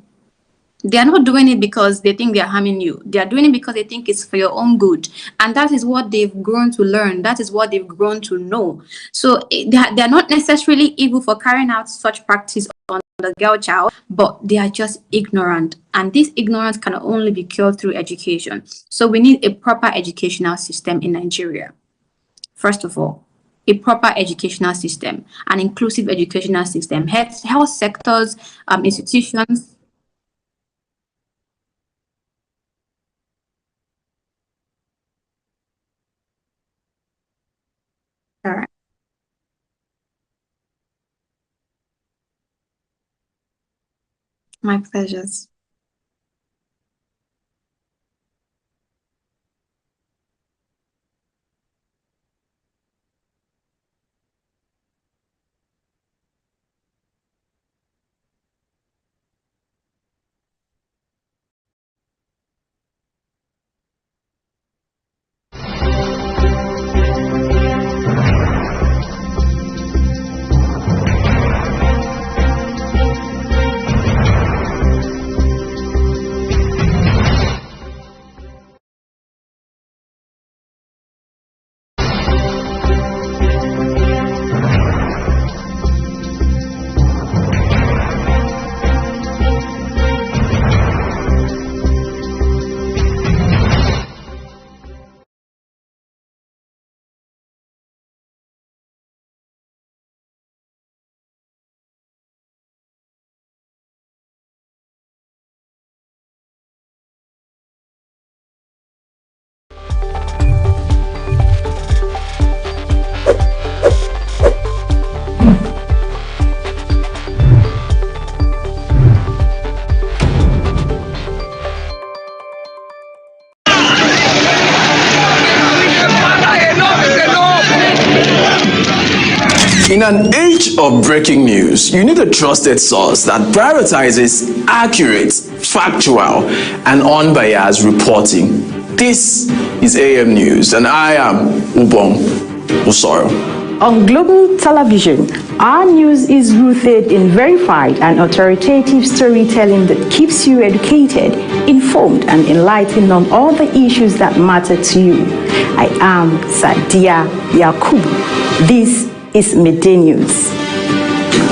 They are not doing it because they think they are harming you. They are doing it because they think it's for your own good. And that is what they've grown to learn. That is what they've grown to know. So they are not necessarily evil for carrying out such practice on the girl child, but they are just ignorant. And this ignorance can only be cured through education. So we need a proper educational system in Nigeria. First of all, a proper educational system, an inclusive educational system, health sectors, institutions. All right. My pleasures. In an age of breaking news, you need a trusted source that prioritizes accurate, factual, and unbiased reporting. This is AM News, and I am Ubong Usoro. On Global Television, our news is rooted in verified and authoritative storytelling that keeps you educated, informed, and enlightened on all the issues that matter to you. I am Sadia Yakubu. This is Midday News.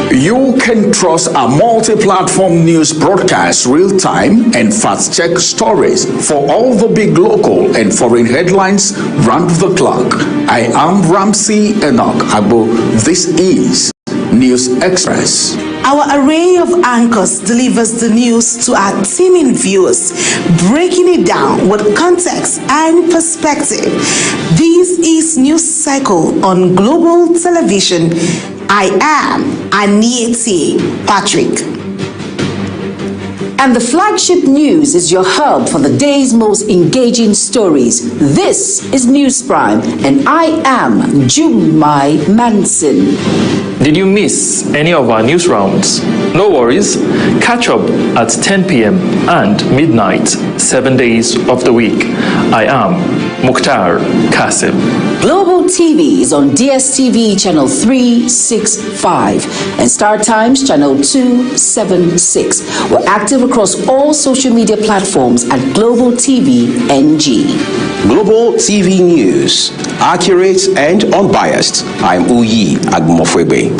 You can trust a multi-platform news broadcast real-time and fast-check stories for all the big local and foreign headlines round the clock. I am Ramsey Enoch Agbo. This is News Express. Our array of anchors delivers the news to our teeming viewers, breaking it down with context and perspective. This is News Cycle on Global Television. I am Anieti Patrick. And the flagship news is your hub for the day's most engaging stories. This is News Prime, and I am Jumai Manson. Did you miss any of our news rounds? No worries. Catch up at 10 p.m. and midnight, 7 days of the week. I am Mukhtar Kasim. Global TV is on DSTV channel 365 and Star Times channel 276. We're active across all social media platforms at Global TV NG. Global TV News, accurate and unbiased. I'm Uyi Agmofwebe.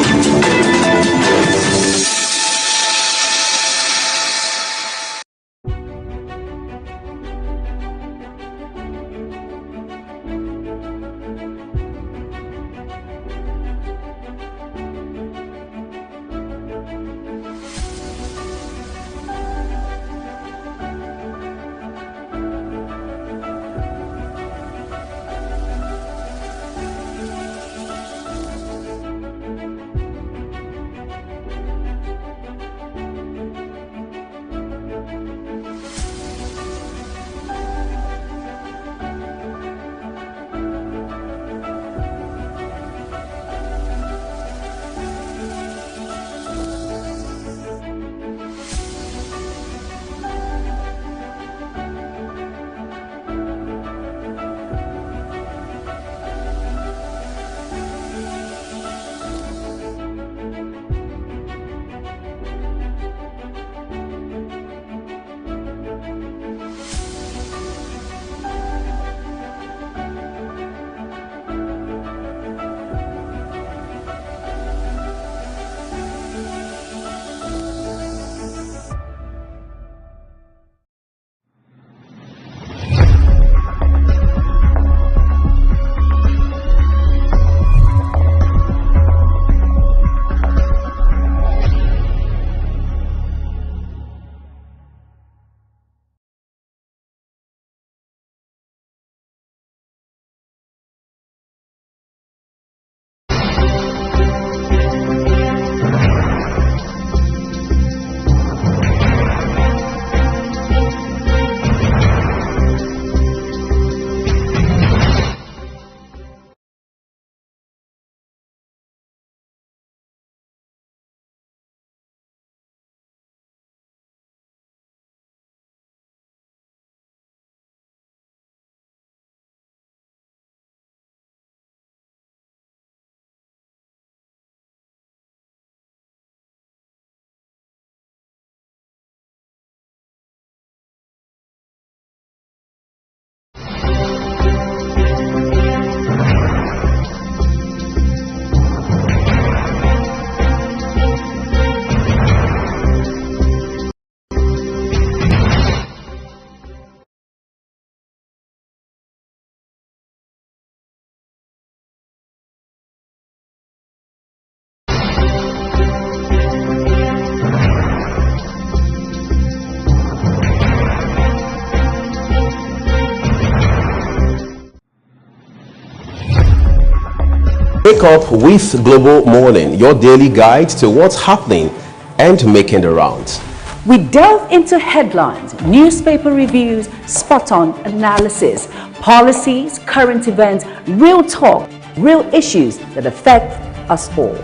Wake up with Global Morning, your daily guide to what's happening and making the rounds. We delve into headlines, newspaper reviews, spot-on analysis, policies, current events, real talk, real issues that affect us all.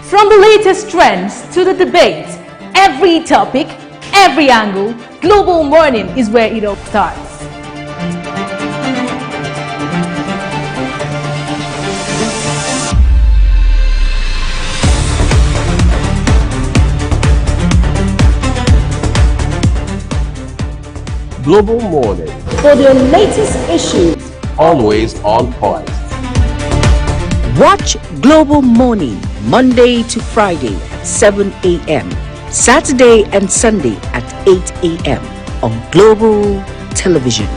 From the latest trends to the debate, every topic, every angle, Global Morning is where it all starts. Global Morning, For the latest issues, always on point. Watch Global Morning Monday to Friday at 7 a.m. Saturday and Sunday at 8 a.m. on Global Television.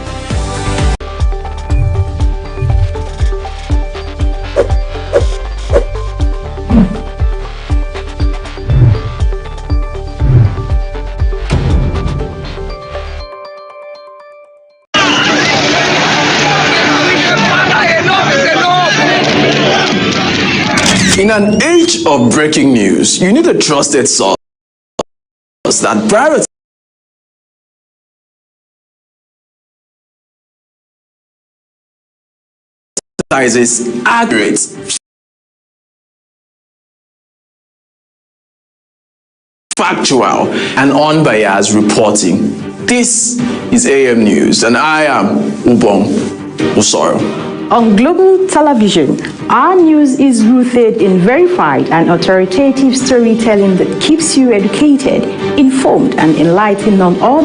In an age of breaking news, you need a trusted source that prioritizes accurate, factual, and unbiased reporting. This is AM News, and I am Ubong Usoro. On Global Television, our news is rooted in verified and authoritative storytelling that keeps you educated, informed, and enlightened on all the